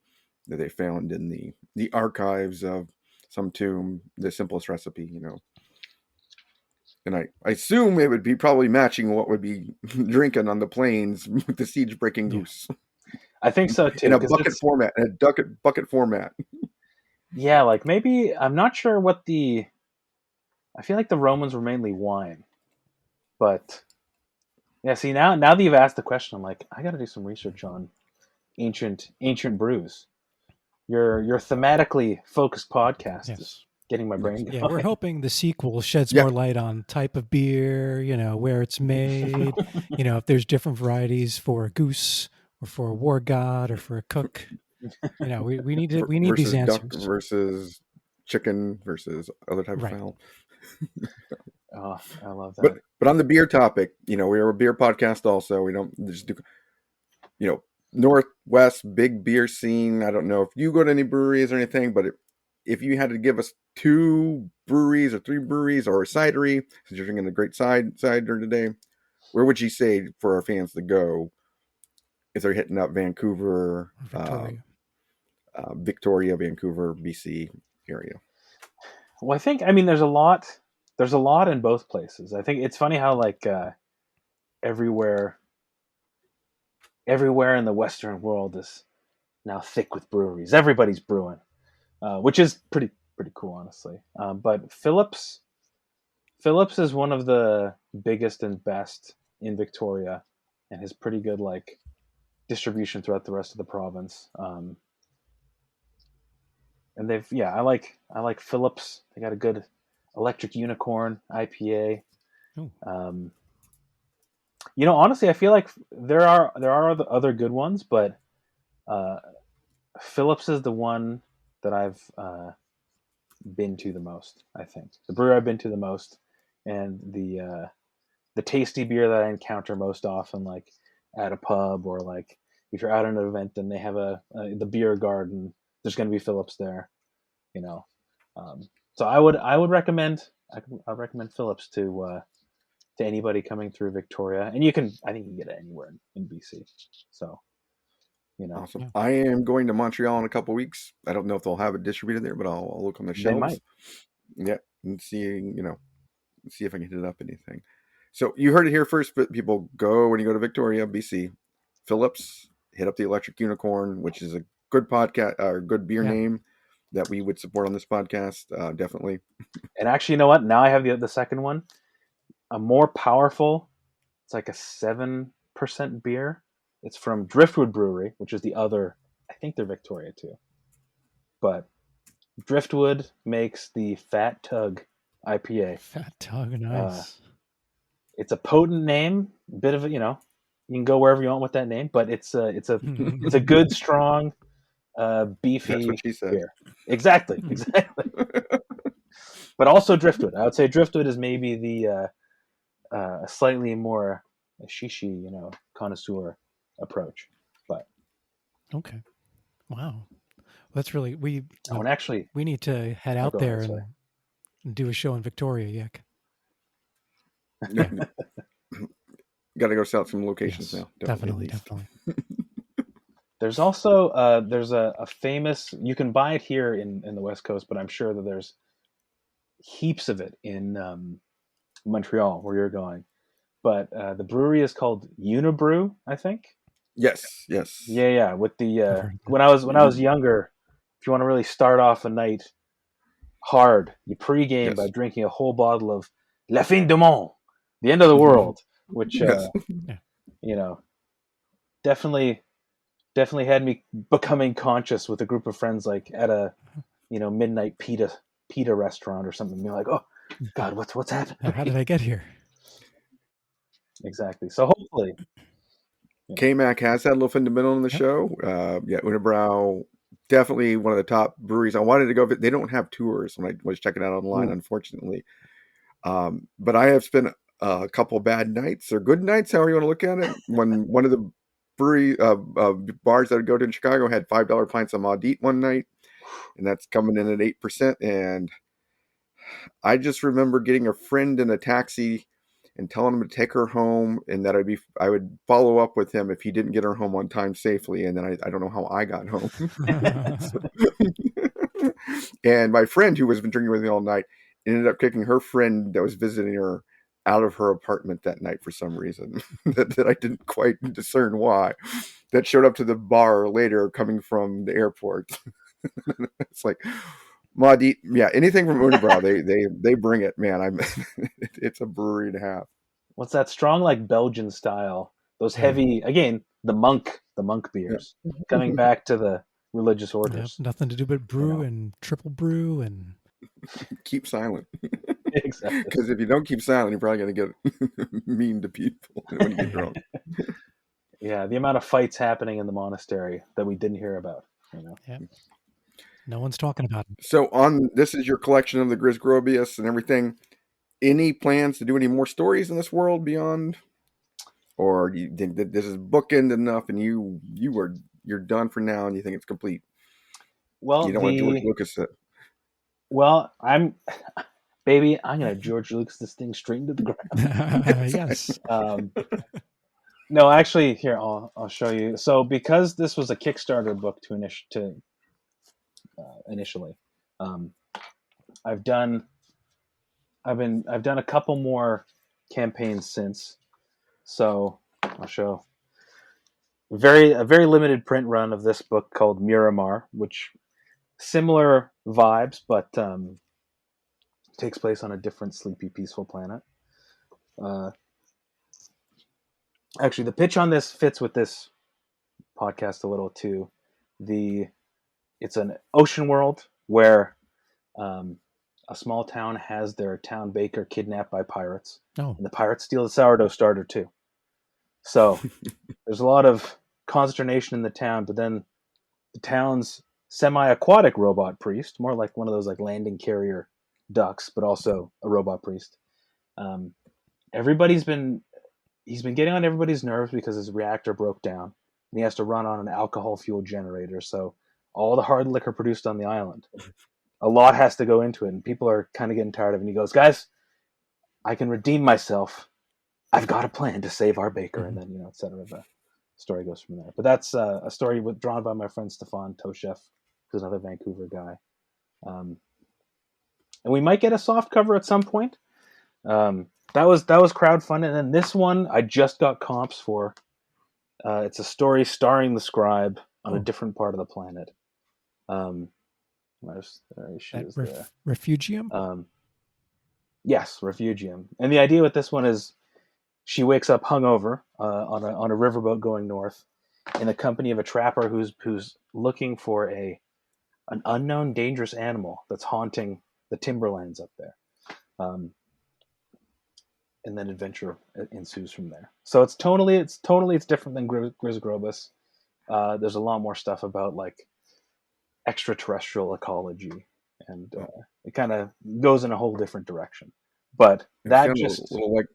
Speaker 1: that they found in the archives of some tomb, the simplest recipe, And I assume it would be probably matching what would be drinking on the plains with the siege breaking goose.
Speaker 3: I think so too.
Speaker 1: In a bucket format. Bucket format.
Speaker 3: Yeah, like maybe I'm not sure what I feel like the Romans were mainly wine, but yeah. See now that you've asked the question, I'm like, I got to do some research on ancient brews. Your thematically focused podcast is getting my brain going.
Speaker 2: Yeah, we're hoping the sequel sheds
Speaker 1: Yeah.
Speaker 2: more light on type of beer, where it's made, if there's different varieties for a goose or for a war god or for a cook. We need these answers.
Speaker 1: Duck versus chicken versus other type of fowl.
Speaker 3: Oh, I love that.
Speaker 1: But on the beer topic, we're a beer podcast also. We don't just do, Northwest big beer scene. I don't know if you go to any breweries or anything, but if you had to give us 2 breweries or 3 breweries or a cidery, since you're drinking a great cider today, where would you say for our fans to go if they're hitting up Vancouver, Victoria, Vancouver, BC area?
Speaker 3: Well, I mean, there's a lot in both places. I think it's funny how like everywhere in the Western world is now thick with breweries. Everybody's brewing, which is pretty cool, honestly. But Phillips is one of the biggest and best in Victoria, and has pretty good like distribution throughout the rest of the province. And I like Phillips. They got a good Electric Unicorn IPA. Honestly, I feel like there are other good ones, but Phillips is the one that I've been to the most. I think the brewer I've been to the most, and the tasty beer that I encounter most often, like at a pub or like if you're out at an event and they have the beer garden, there's going to be Phillips there. So I would recommend Phillips to anybody coming through Victoria, and I think you can get it anywhere in BC. So,
Speaker 1: Awesome. Yeah. I am going to Montreal in a couple of weeks. I don't know if they'll have it distributed there, but I'll look on the shelves. They might. Yeah, and see if I can hit up anything. So you heard it here first, but people, go when you go to Victoria, BC, Phillips, hit up the Electric Unicorn, which is a good podcast or good beer name that we would support on this podcast, definitely.
Speaker 3: And actually, you know what? Now I have the second one, a more powerful. It's like a 7% beer. It's from Driftwood Brewery, which is the other. I think they're Victoria too, but Driftwood makes the Fat Tug IPA.
Speaker 2: Fat Tug, nice.
Speaker 3: It's a potent name. Bit of you can go wherever you want with that name, but it's a good, strong, beefy
Speaker 1: That's what she said.
Speaker 3: beer. Exactly. But also Driftwood. I would say Driftwood is maybe the a slightly more shishi, connoisseur approach. But
Speaker 2: okay, wow, that's really we need to head out there and do a show in Victoria,
Speaker 1: yeah. Got to go scout some locations now.
Speaker 2: Definitely.
Speaker 3: There's also there's a famous. You can buy it here in the West Coast, but I'm sure that there's heaps of it in Montreal, where you're going. But the brewery is called Unibrew, I think.
Speaker 1: Yes.
Speaker 3: Yeah. With the when I was younger, if you want to really start off a night hard, you pregame by drinking a whole bottle of La Fin du Monde, the end of the world, which definitely definitely had me becoming conscious with a group of friends, like at a midnight pita restaurant or something. Being like, oh God, what's happening?
Speaker 2: How did I get here?
Speaker 3: Exactly. So hopefully,
Speaker 1: K-Mac has had a little fundamental in the show. Yeah, Unibrow, definitely one of the top breweries. I wanted to go, but they don't have tours when I was checking it out online, unfortunately. But I have spent a couple bad nights or good nights, however you want to look at it. When one of the brewery bars that I go to in Chicago had $5 pints of Maudit one night, and that's coming in at 8%. And I just remember getting a friend in a taxi and telling him to take her home, and that I would follow up with him if he didn't get her home on time safely. And then I don't know how I got home. And my friend, who was been drinking with me all night, ended up kicking her friend that was visiting her out of her apartment that night for some reason that I didn't quite discern why. That showed up to the bar later, coming from the airport. It's like, Maudit, yeah, anything from Unibrow, they bring it, man. It's a brewery to have.
Speaker 3: What's that strong, like Belgian style? Those heavy, again, the monk beers, coming back to the religious orders.
Speaker 2: Nothing to do but brew and triple brew and
Speaker 1: keep silent.
Speaker 3: Exactly.
Speaker 1: Because if you don't keep silent, you're probably going to get mean to people when you get drunk.
Speaker 3: Yeah, the amount of fights happening in the monastery that we didn't hear about.
Speaker 2: Yeah. No one's talking about it.
Speaker 1: So this is your collection of the Griz Grobus and everything. Any plans to do any more stories in this world beyond, or do you think that this is bookend enough and you're done for now and you think it's complete?
Speaker 3: Well,
Speaker 1: you don't want George Lucas to.
Speaker 3: Well, I'm gonna George Lucas this thing straight into the ground.
Speaker 2: Yes.
Speaker 3: No, actually, here I'll show you. So because this was a Kickstarter book initially, I've done a couple more campaigns since. So I'll show a very limited print run of this book called Miramar, which similar vibes, but takes place on a different sleepy, peaceful planet. Actually, the pitch on this fits with this podcast a little too. It's an ocean world where a small town has their town baker kidnapped by pirates.
Speaker 2: Oh.
Speaker 3: And the pirates steal the sourdough starter too. So there's a lot of consternation in the town, but then the town's semi-aquatic robot priest, more like one of those like landing carrier ducks, but also a robot priest. He's been getting on everybody's nerves because his reactor broke down and he has to run on an alcohol fueled generator. So all the hard liquor produced on the island, a lot has to go into it, and people are kind of getting tired of it. And he goes, guys, I can redeem myself. I've got a plan to save our baker. And then, et cetera. The story goes from there. But that's a story drawn by my friend Stefan Toshef, who's another Vancouver guy. And we might get a soft cover at some point. That was crowdfunded. And then this one I just got comps for. It's a story starring the scribe on a different part of the planet.
Speaker 2: Refugium?
Speaker 3: Yes, Refugium. And the idea with this one is she wakes up hungover on a riverboat going north in the company of a trapper who's looking for an unknown dangerous animal that's haunting the timberlands up there. And then adventure ensues from there. So it's different than Griz Grobus. There's a lot more stuff about like extraterrestrial ecology, and it kind of goes in a whole different direction. But that just
Speaker 1: a little like,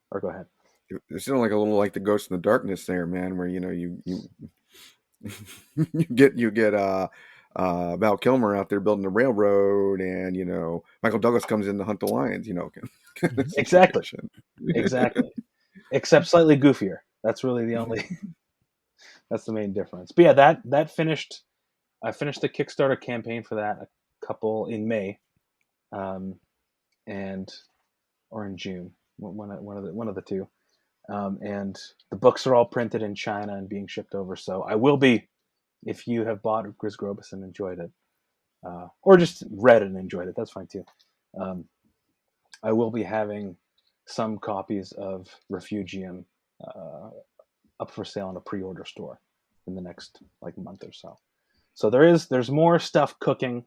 Speaker 3: or go ahead.
Speaker 1: It sounded like a little like the Ghost in the Darkness there, man, where you you get Val Kilmer out there building a railroad, and Michael Douglas comes in to hunt the lions.
Speaker 3: Exactly. Except slightly goofier. That's really the only. That's the main difference. But yeah, that finished. I finished the Kickstarter campaign for that a couple in May, or in June, one of the two. And the books are all printed in China and being shipped over. So I will be, if you have bought Griz Grobus and enjoyed it, or just read it and enjoyed it, that's fine too. I will be having some copies of Refugium up for sale in a pre-order store. in the next like month or so. So there's more stuff cooking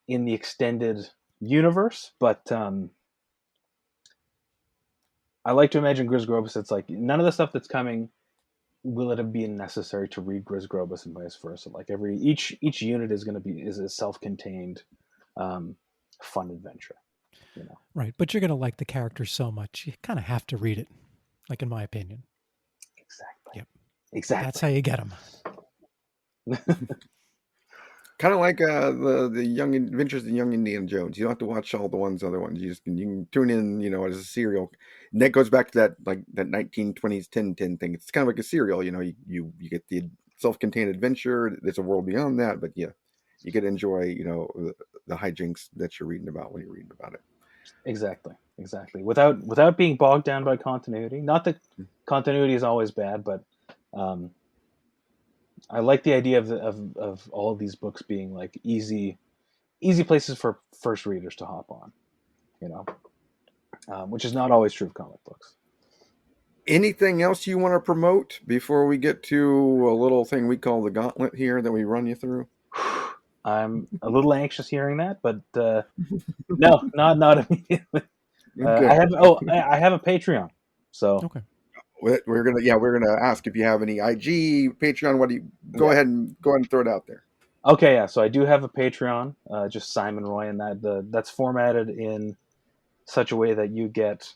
Speaker 3: in the extended universe, but I like to imagine Griz Grobus. It's like none of the stuff that's coming will it be necessary to read Griz Grobus and vice versa. Like each unit is going to be a self-contained fun adventure.
Speaker 2: Right, but you're going to like the characters so much, you kind of have to read it. Like in my opinion.
Speaker 3: Exactly.
Speaker 2: Yep.
Speaker 3: Exactly.
Speaker 2: That's how you get them.
Speaker 1: Kind of like the Young Adventures of Young Indiana Jones. You don't have to watch all the other ones. You can tune in, as a serial. And that goes back to that 1920s Tintin thing. It's kind of like a serial. You get the self-contained adventure. There's a world beyond that, but yeah, you get to enjoy the hijinks that you're reading about when you're reading about it.
Speaker 3: Exactly. Without being bogged down by continuity. Not that continuity is always bad, but I like the idea of all of these books being like easy places for first readers to hop on, which is not always true of comic books.
Speaker 1: Anything else you want to promote before we get to a little thing we call the Gauntlet here that we run you through?
Speaker 3: I'm a little anxious hearing that, but no, not immediately.
Speaker 1: Okay.
Speaker 3: I have a Patreon, so
Speaker 2: okay.
Speaker 1: We're gonna ask if you have any IG, Patreon. What do you go ahead and throw it out there?
Speaker 3: Okay, yeah. So I do have a Patreon, just Simon Roy, and that's formatted in such a way that you get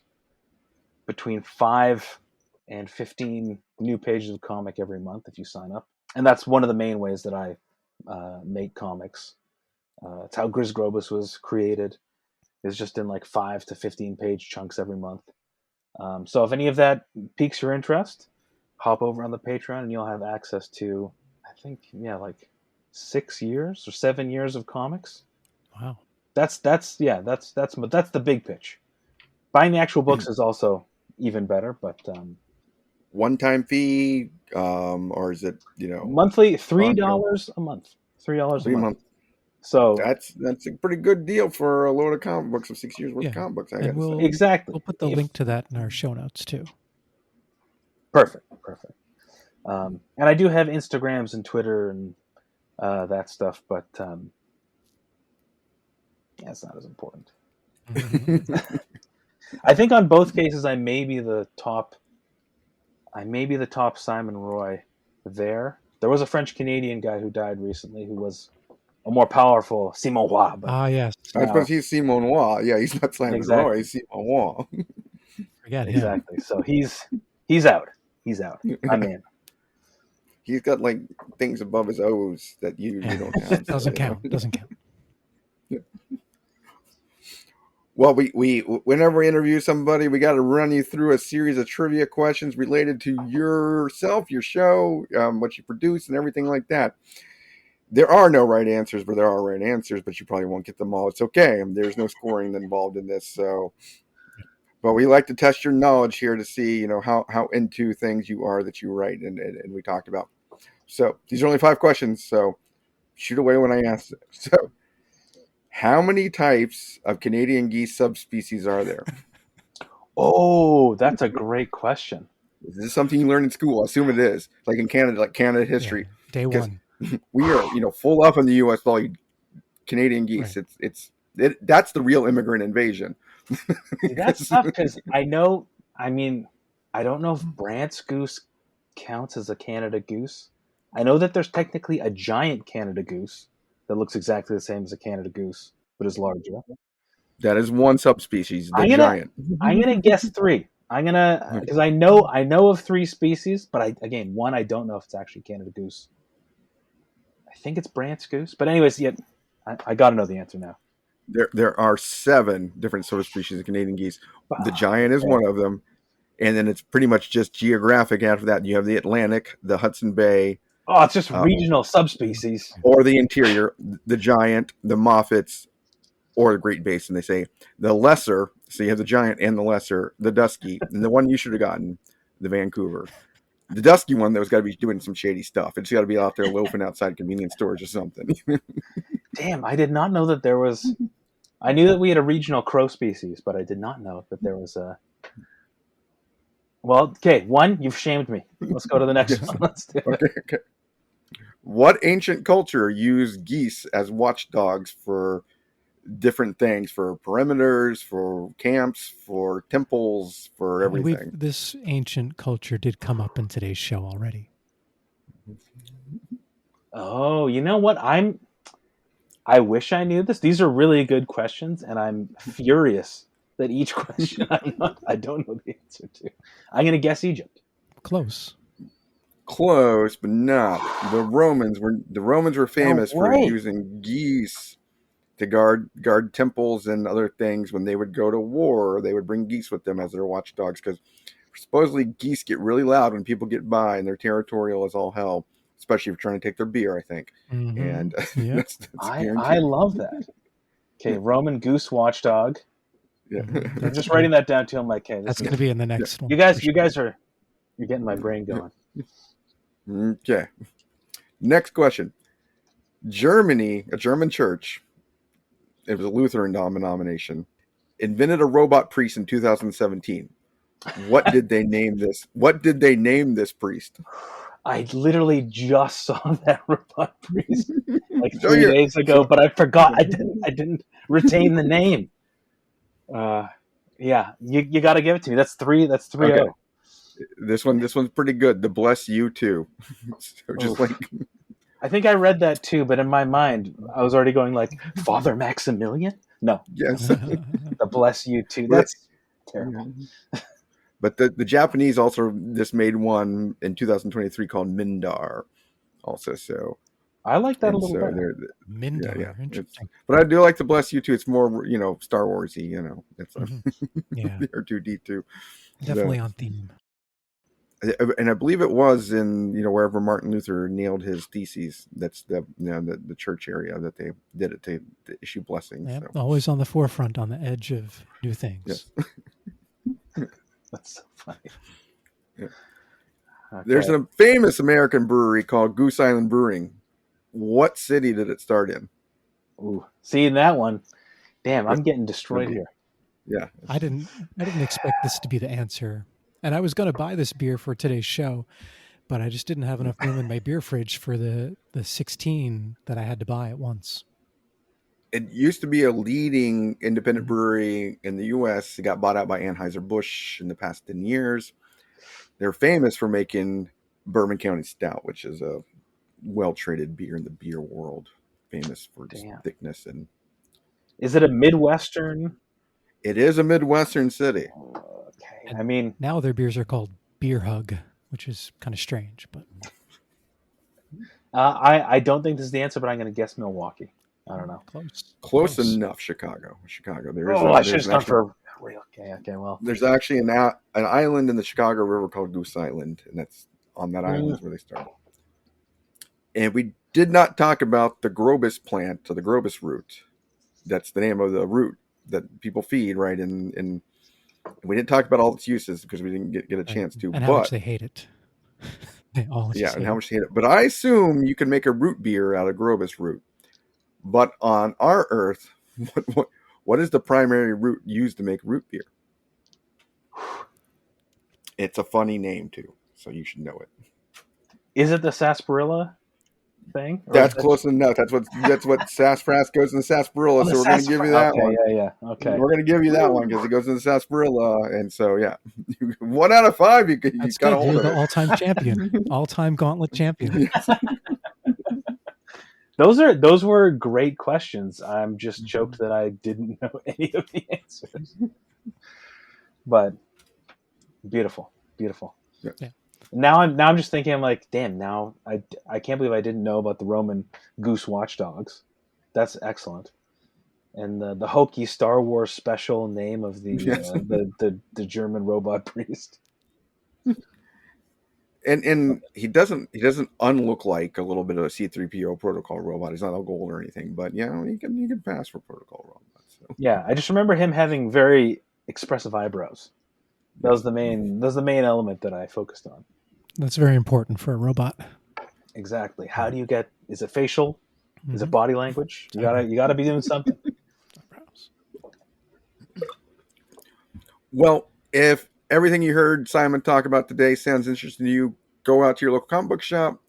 Speaker 3: between 5 and 15 new pages of comic every month if you sign up, and that's one of the main ways that I make comics. It's how Griz Grobus was created. It's just in like 5 to 15 page chunks every month. So if any of that piques your interest, hop over on the Patreon and you'll have access to, I think, like 6 years or 7 years of comics.
Speaker 2: Wow.
Speaker 3: That's the big pitch. Buying the actual books is also even better, but
Speaker 1: one-time fee, or is it
Speaker 3: monthly? $3 a month. $3 a month. So
Speaker 1: that's a pretty good deal for a load of comic books of 6 years worth of comic books.
Speaker 3: Exactly.
Speaker 2: We'll put the link to that in our show notes too.
Speaker 3: Perfect. And I do have Instagrams and Twitter and that stuff, but it's not as important.
Speaker 2: Mm-hmm.
Speaker 3: I think on both cases, I may be the top Simon Roy there. There was a French Canadian guy who died recently who was a more powerful Simon Roy.
Speaker 2: Yes.
Speaker 1: I suppose he's Simon Roy. Yeah, he's not Simon Roy. He's Simon Roy.
Speaker 2: Forget him.
Speaker 3: Exactly. So he's out. I'm in.
Speaker 1: He's got like things above his O's that you don't have.
Speaker 2: Doesn't count.
Speaker 1: Yeah. Well, we whenever we interview somebody, we got to run you through a series of trivia questions related to yourself, your show, what you produce, and everything like that. There are no right answers, but there are right answers, but you probably won't get them all. It's okay. There's no scoring involved in this. So, but we like to test your knowledge here to see, how into things you are that you write and we talked about. So these are only 5 questions. So shoot away when I ask it. So how many types of Canadian geese subspecies are there?
Speaker 3: Oh, that's a great question.
Speaker 1: Is this something you learn in school? I assume it is. Like in Canada, like Canada history.
Speaker 2: Yeah, day one.
Speaker 1: We are, full up in the U.S. with all you Canadian geese. Right. That's the real immigrant invasion.
Speaker 3: That's tough because I don't know if Brandt's goose counts as a Canada goose. I know that there's technically a giant Canada goose that looks exactly the same as a Canada goose, but is larger.
Speaker 1: That is one subspecies, the giant.
Speaker 3: I'm gonna guess 3. Because I know of 3 species, but I don't know if it's actually Canada goose. I think it's Brandt's goose, but anyways, I got to know the answer now.
Speaker 1: There are 7 different subspecies of Canadian geese. The giant is one of them, and then it's pretty much just geographic. After that, you have the Atlantic, the Hudson Bay.
Speaker 3: Oh, it's just regional subspecies,
Speaker 1: or the interior, the giant, the Moffats, or the Great Basin. They say the lesser. So you have the giant and the lesser, the dusky, and the one you should have gotten, the Vancouver. The dusky one, though, has got to be doing some shady stuff. It's got to be out there loafing outside convenience stores or something.
Speaker 3: Damn, I did not know that there was... I knew that we had a regional crow species, but I did not know that there was a... Well, okay, 1, you've shamed me. Let's go to the next one. Let's do it.
Speaker 1: Okay. What ancient culture used geese as watchdogs for different things, for perimeters, for camps, for temples, for
Speaker 2: And
Speaker 1: everything?
Speaker 2: this ancient culture did come up in today's show already.
Speaker 3: Oh, you know what? I wish I knew this. These are really good questions, and I'm furious that each question I don't know the answer to. I'm gonna guess Egypt.
Speaker 2: Close.
Speaker 1: Close, but not. The Romans were
Speaker 3: No
Speaker 1: famous for
Speaker 3: way.
Speaker 1: using geese to guard temples and other things. When they would go to war, they would bring geese with them as their watchdogs, because supposedly geese get really loud when people get by, and they're territorial as all hell, especially if you're trying to take their beer, I think. And
Speaker 2: Yep.
Speaker 1: that's
Speaker 3: I
Speaker 1: guaranteed.
Speaker 3: love that. Okay, Roman goose watchdog.
Speaker 1: Yeah.
Speaker 3: I'm just writing that down too. I'm like, okay,
Speaker 2: That's going to be in the next one.
Speaker 3: you guys.
Speaker 2: for
Speaker 3: You
Speaker 2: sure.
Speaker 3: guys are you're getting my brain going.
Speaker 1: Okay. Next question. Germany, a German church, it was a Lutheran denomination, invented a robot priest in 2017. What did they name this? What did they name this priest?
Speaker 3: I literally just saw that robot priest like
Speaker 1: So
Speaker 3: 3 days ago,
Speaker 1: so
Speaker 3: but I forgot. I didn't retain the name. Yeah, you got to give it to me. That's three. That's 3-0.
Speaker 1: okay. This one's pretty good. The bless you too. So just like
Speaker 3: I think I read that too, but in my mind, I was already going like Father Maximilian. No,
Speaker 1: yes.
Speaker 3: the bless you too.
Speaker 1: But
Speaker 3: That's terrible.
Speaker 1: but the Japanese also just made one in 2023 called Mindar also. So
Speaker 3: I like that a
Speaker 1: and
Speaker 3: little
Speaker 1: so
Speaker 3: better.
Speaker 2: Mindar.
Speaker 1: yeah.
Speaker 2: Interesting.
Speaker 1: But I do like to bless you too. It's more Star Warsy. It's
Speaker 2: Yeah.
Speaker 1: R2D2.
Speaker 2: Definitely on theme.
Speaker 1: And I believe it was in wherever Martin Luther nailed his theses. That's the church area that they did it to issue blessings.
Speaker 2: Yep.
Speaker 1: So.
Speaker 2: Always on the forefront, on the edge of new things.
Speaker 1: Yes.
Speaker 3: That's so funny.
Speaker 1: Yeah.
Speaker 3: Okay.
Speaker 1: There's a famous American brewery called Goose Island Brewing. What city did it start in?
Speaker 3: Ooh, seeing that one. Damn, I'm getting destroyed here.
Speaker 1: Yeah.
Speaker 2: I didn't expect this to be the answer. And I was going to buy this beer for today's show, but I just didn't have enough room in my beer fridge for the 16 that I had to buy at once.
Speaker 1: It used to be a leading independent brewery in the U.S. It got bought out by Anheuser-Busch in the past 10 years. They're famous for making Bourbon County Stout, which is a well-traded beer in the beer world, famous for just thickness. And
Speaker 3: is it a Midwestern?
Speaker 1: It is a Midwestern city.
Speaker 3: Okay, I mean,
Speaker 2: now their beers are called Beer Hug, which is kind of strange, but
Speaker 3: I don't think this is the answer, but I'm going to guess Milwaukee. I don't know.
Speaker 1: Close enough. Chicago. There is.
Speaker 3: I should have gone for real. Okay. Well,
Speaker 1: there's actually an island in the Chicago River called Goose Island, and that's on that island is where they started. And we did not talk about the Grobus plant or the Grobus root. That's the name of the root that people feed, right? And we didn't talk about all its uses because we didn't get a chance to.
Speaker 2: And how much they hate it. They all
Speaker 1: and how much they hate it. But I assume you can make a root beer out of Grobus root. But on our Earth, what is the primary root used to make root beer? It's a funny name too, so you should know it.
Speaker 3: Is it the sarsaparilla thing?
Speaker 1: That's close enough. That's what sassafras goes in the sarsaparilla. So we're going to give you that one.
Speaker 3: Yeah. Okay.
Speaker 1: We're going to give you that one because it goes in the sarsaparilla, and so 1 out of 5 you got to hold
Speaker 2: You're
Speaker 1: it.
Speaker 2: the all-time champion, all-time Gauntlet champion.
Speaker 3: Those were great questions. I'm just choked that I didn't know any of the answers. But beautiful.
Speaker 1: Yeah.
Speaker 3: Now I'm just thinking, I'm like, damn, now I can't believe I didn't know about the Roman goose watchdogs. That's excellent. And the hokey Star Wars special name of the German robot priest.
Speaker 1: And he doesn't unlook like a little bit of a C-3PO protocol robot. He's not a gold or anything, but he can pass for protocol robots. So.
Speaker 3: Yeah, I just remember him having very expressive eyebrows. That was the main element that I focused on.
Speaker 2: That's very important for a robot.
Speaker 3: Exactly. How do you get? Is it facial? Mm-hmm. Is it body language? You gotta be doing something.
Speaker 1: Well, if everything you heard Simon talk about today sounds interesting to you, go out to your local comic book shop,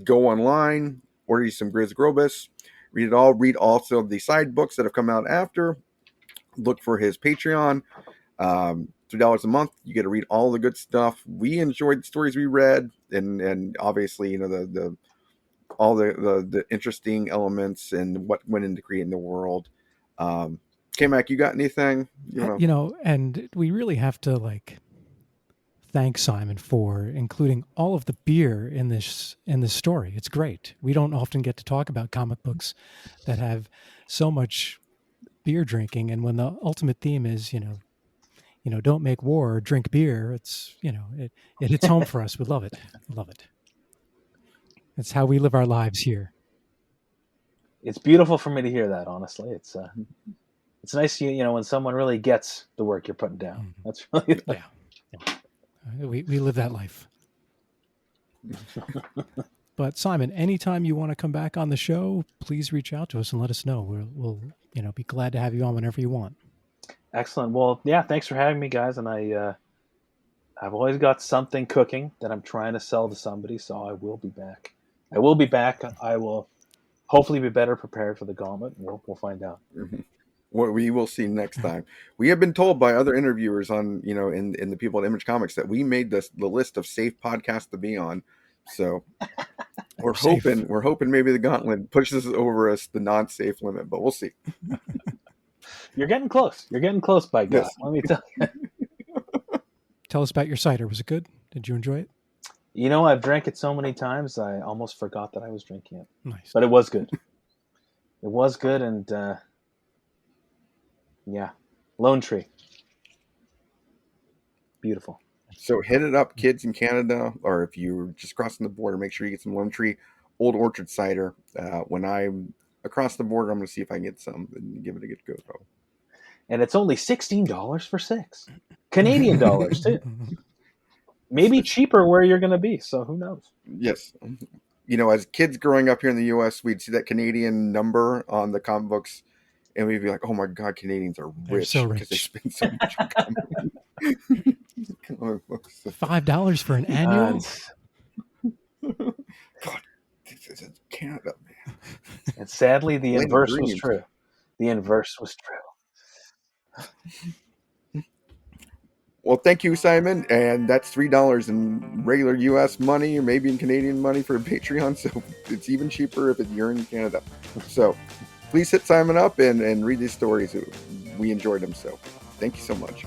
Speaker 1: go online, order you some Griz Grobus, read it all. Read also the side books that have come out after. Look for his Patreon. $3 a month, you get to read all the good stuff. We enjoyed the stories we read, and obviously, the all the interesting elements and what went into creating the world. K-Mac, you got anything?
Speaker 2: And we really have to thank Simon for including all of the beer in this story. It's great. We don't often get to talk about comic books that have so much beer drinking, and when the ultimate theme is don't make war, drink beer. It's it hits home for us. We love it. It's how we live our lives here.
Speaker 3: It's beautiful for me to hear that. Honestly, it's nice, when someone really gets the work you're putting down. That's really
Speaker 2: we live that life. But Simon, anytime you want to come back on the show, please reach out to us and let us know. We'll be glad to have you on whenever you want.
Speaker 3: Excellent. Well, yeah, thanks for having me, guys. And I've always got something cooking that I'm trying to sell to somebody, so I will be back. I will hopefully be better prepared for the Gauntlet. We'll find out.
Speaker 1: Mm-hmm. What we will see next time. We have been told by other interviewers on, in the people at Image Comics that we made the list of safe podcasts to be on. So we're hoping maybe the Gauntlet pushes over us the non-safe limit, but we'll see.
Speaker 3: You're getting close. By God. Yes. Let me tell you.
Speaker 2: Tell us about your cider. Was it good? Did you enjoy it?
Speaker 3: I've drank it so many times, I almost forgot that I was drinking it.
Speaker 2: Nice.
Speaker 3: But it was good. It was good, and yeah, Lone Tree. Beautiful.
Speaker 1: So hit it up, kids in Canada, or if you're just crossing the border, make sure you get some Lone Tree Old Orchard cider. When I'm across the border, I'm going to see if I can get some and give it a good go.
Speaker 3: And it's only $16 for 6 Canadian dollars too. Maybe cheaper where you're going to be. So who knows?
Speaker 1: Yes. As kids growing up here in the U.S., we'd see that Canadian number on the comic books, and we'd be like, "Oh my God, Canadians are rich because they spend so much on comic books."
Speaker 2: $5 for an annual?
Speaker 1: God, this is Canada, man.
Speaker 3: And sadly, the inverse was true. The inverse was true.
Speaker 1: Well, thank you, Simon. And that's $3 in regular U.S. money or maybe in Canadian money for Patreon. So it's even cheaper if you're in Canada. So please hit Simon up and read these stories. We enjoyed them. So thank you so much.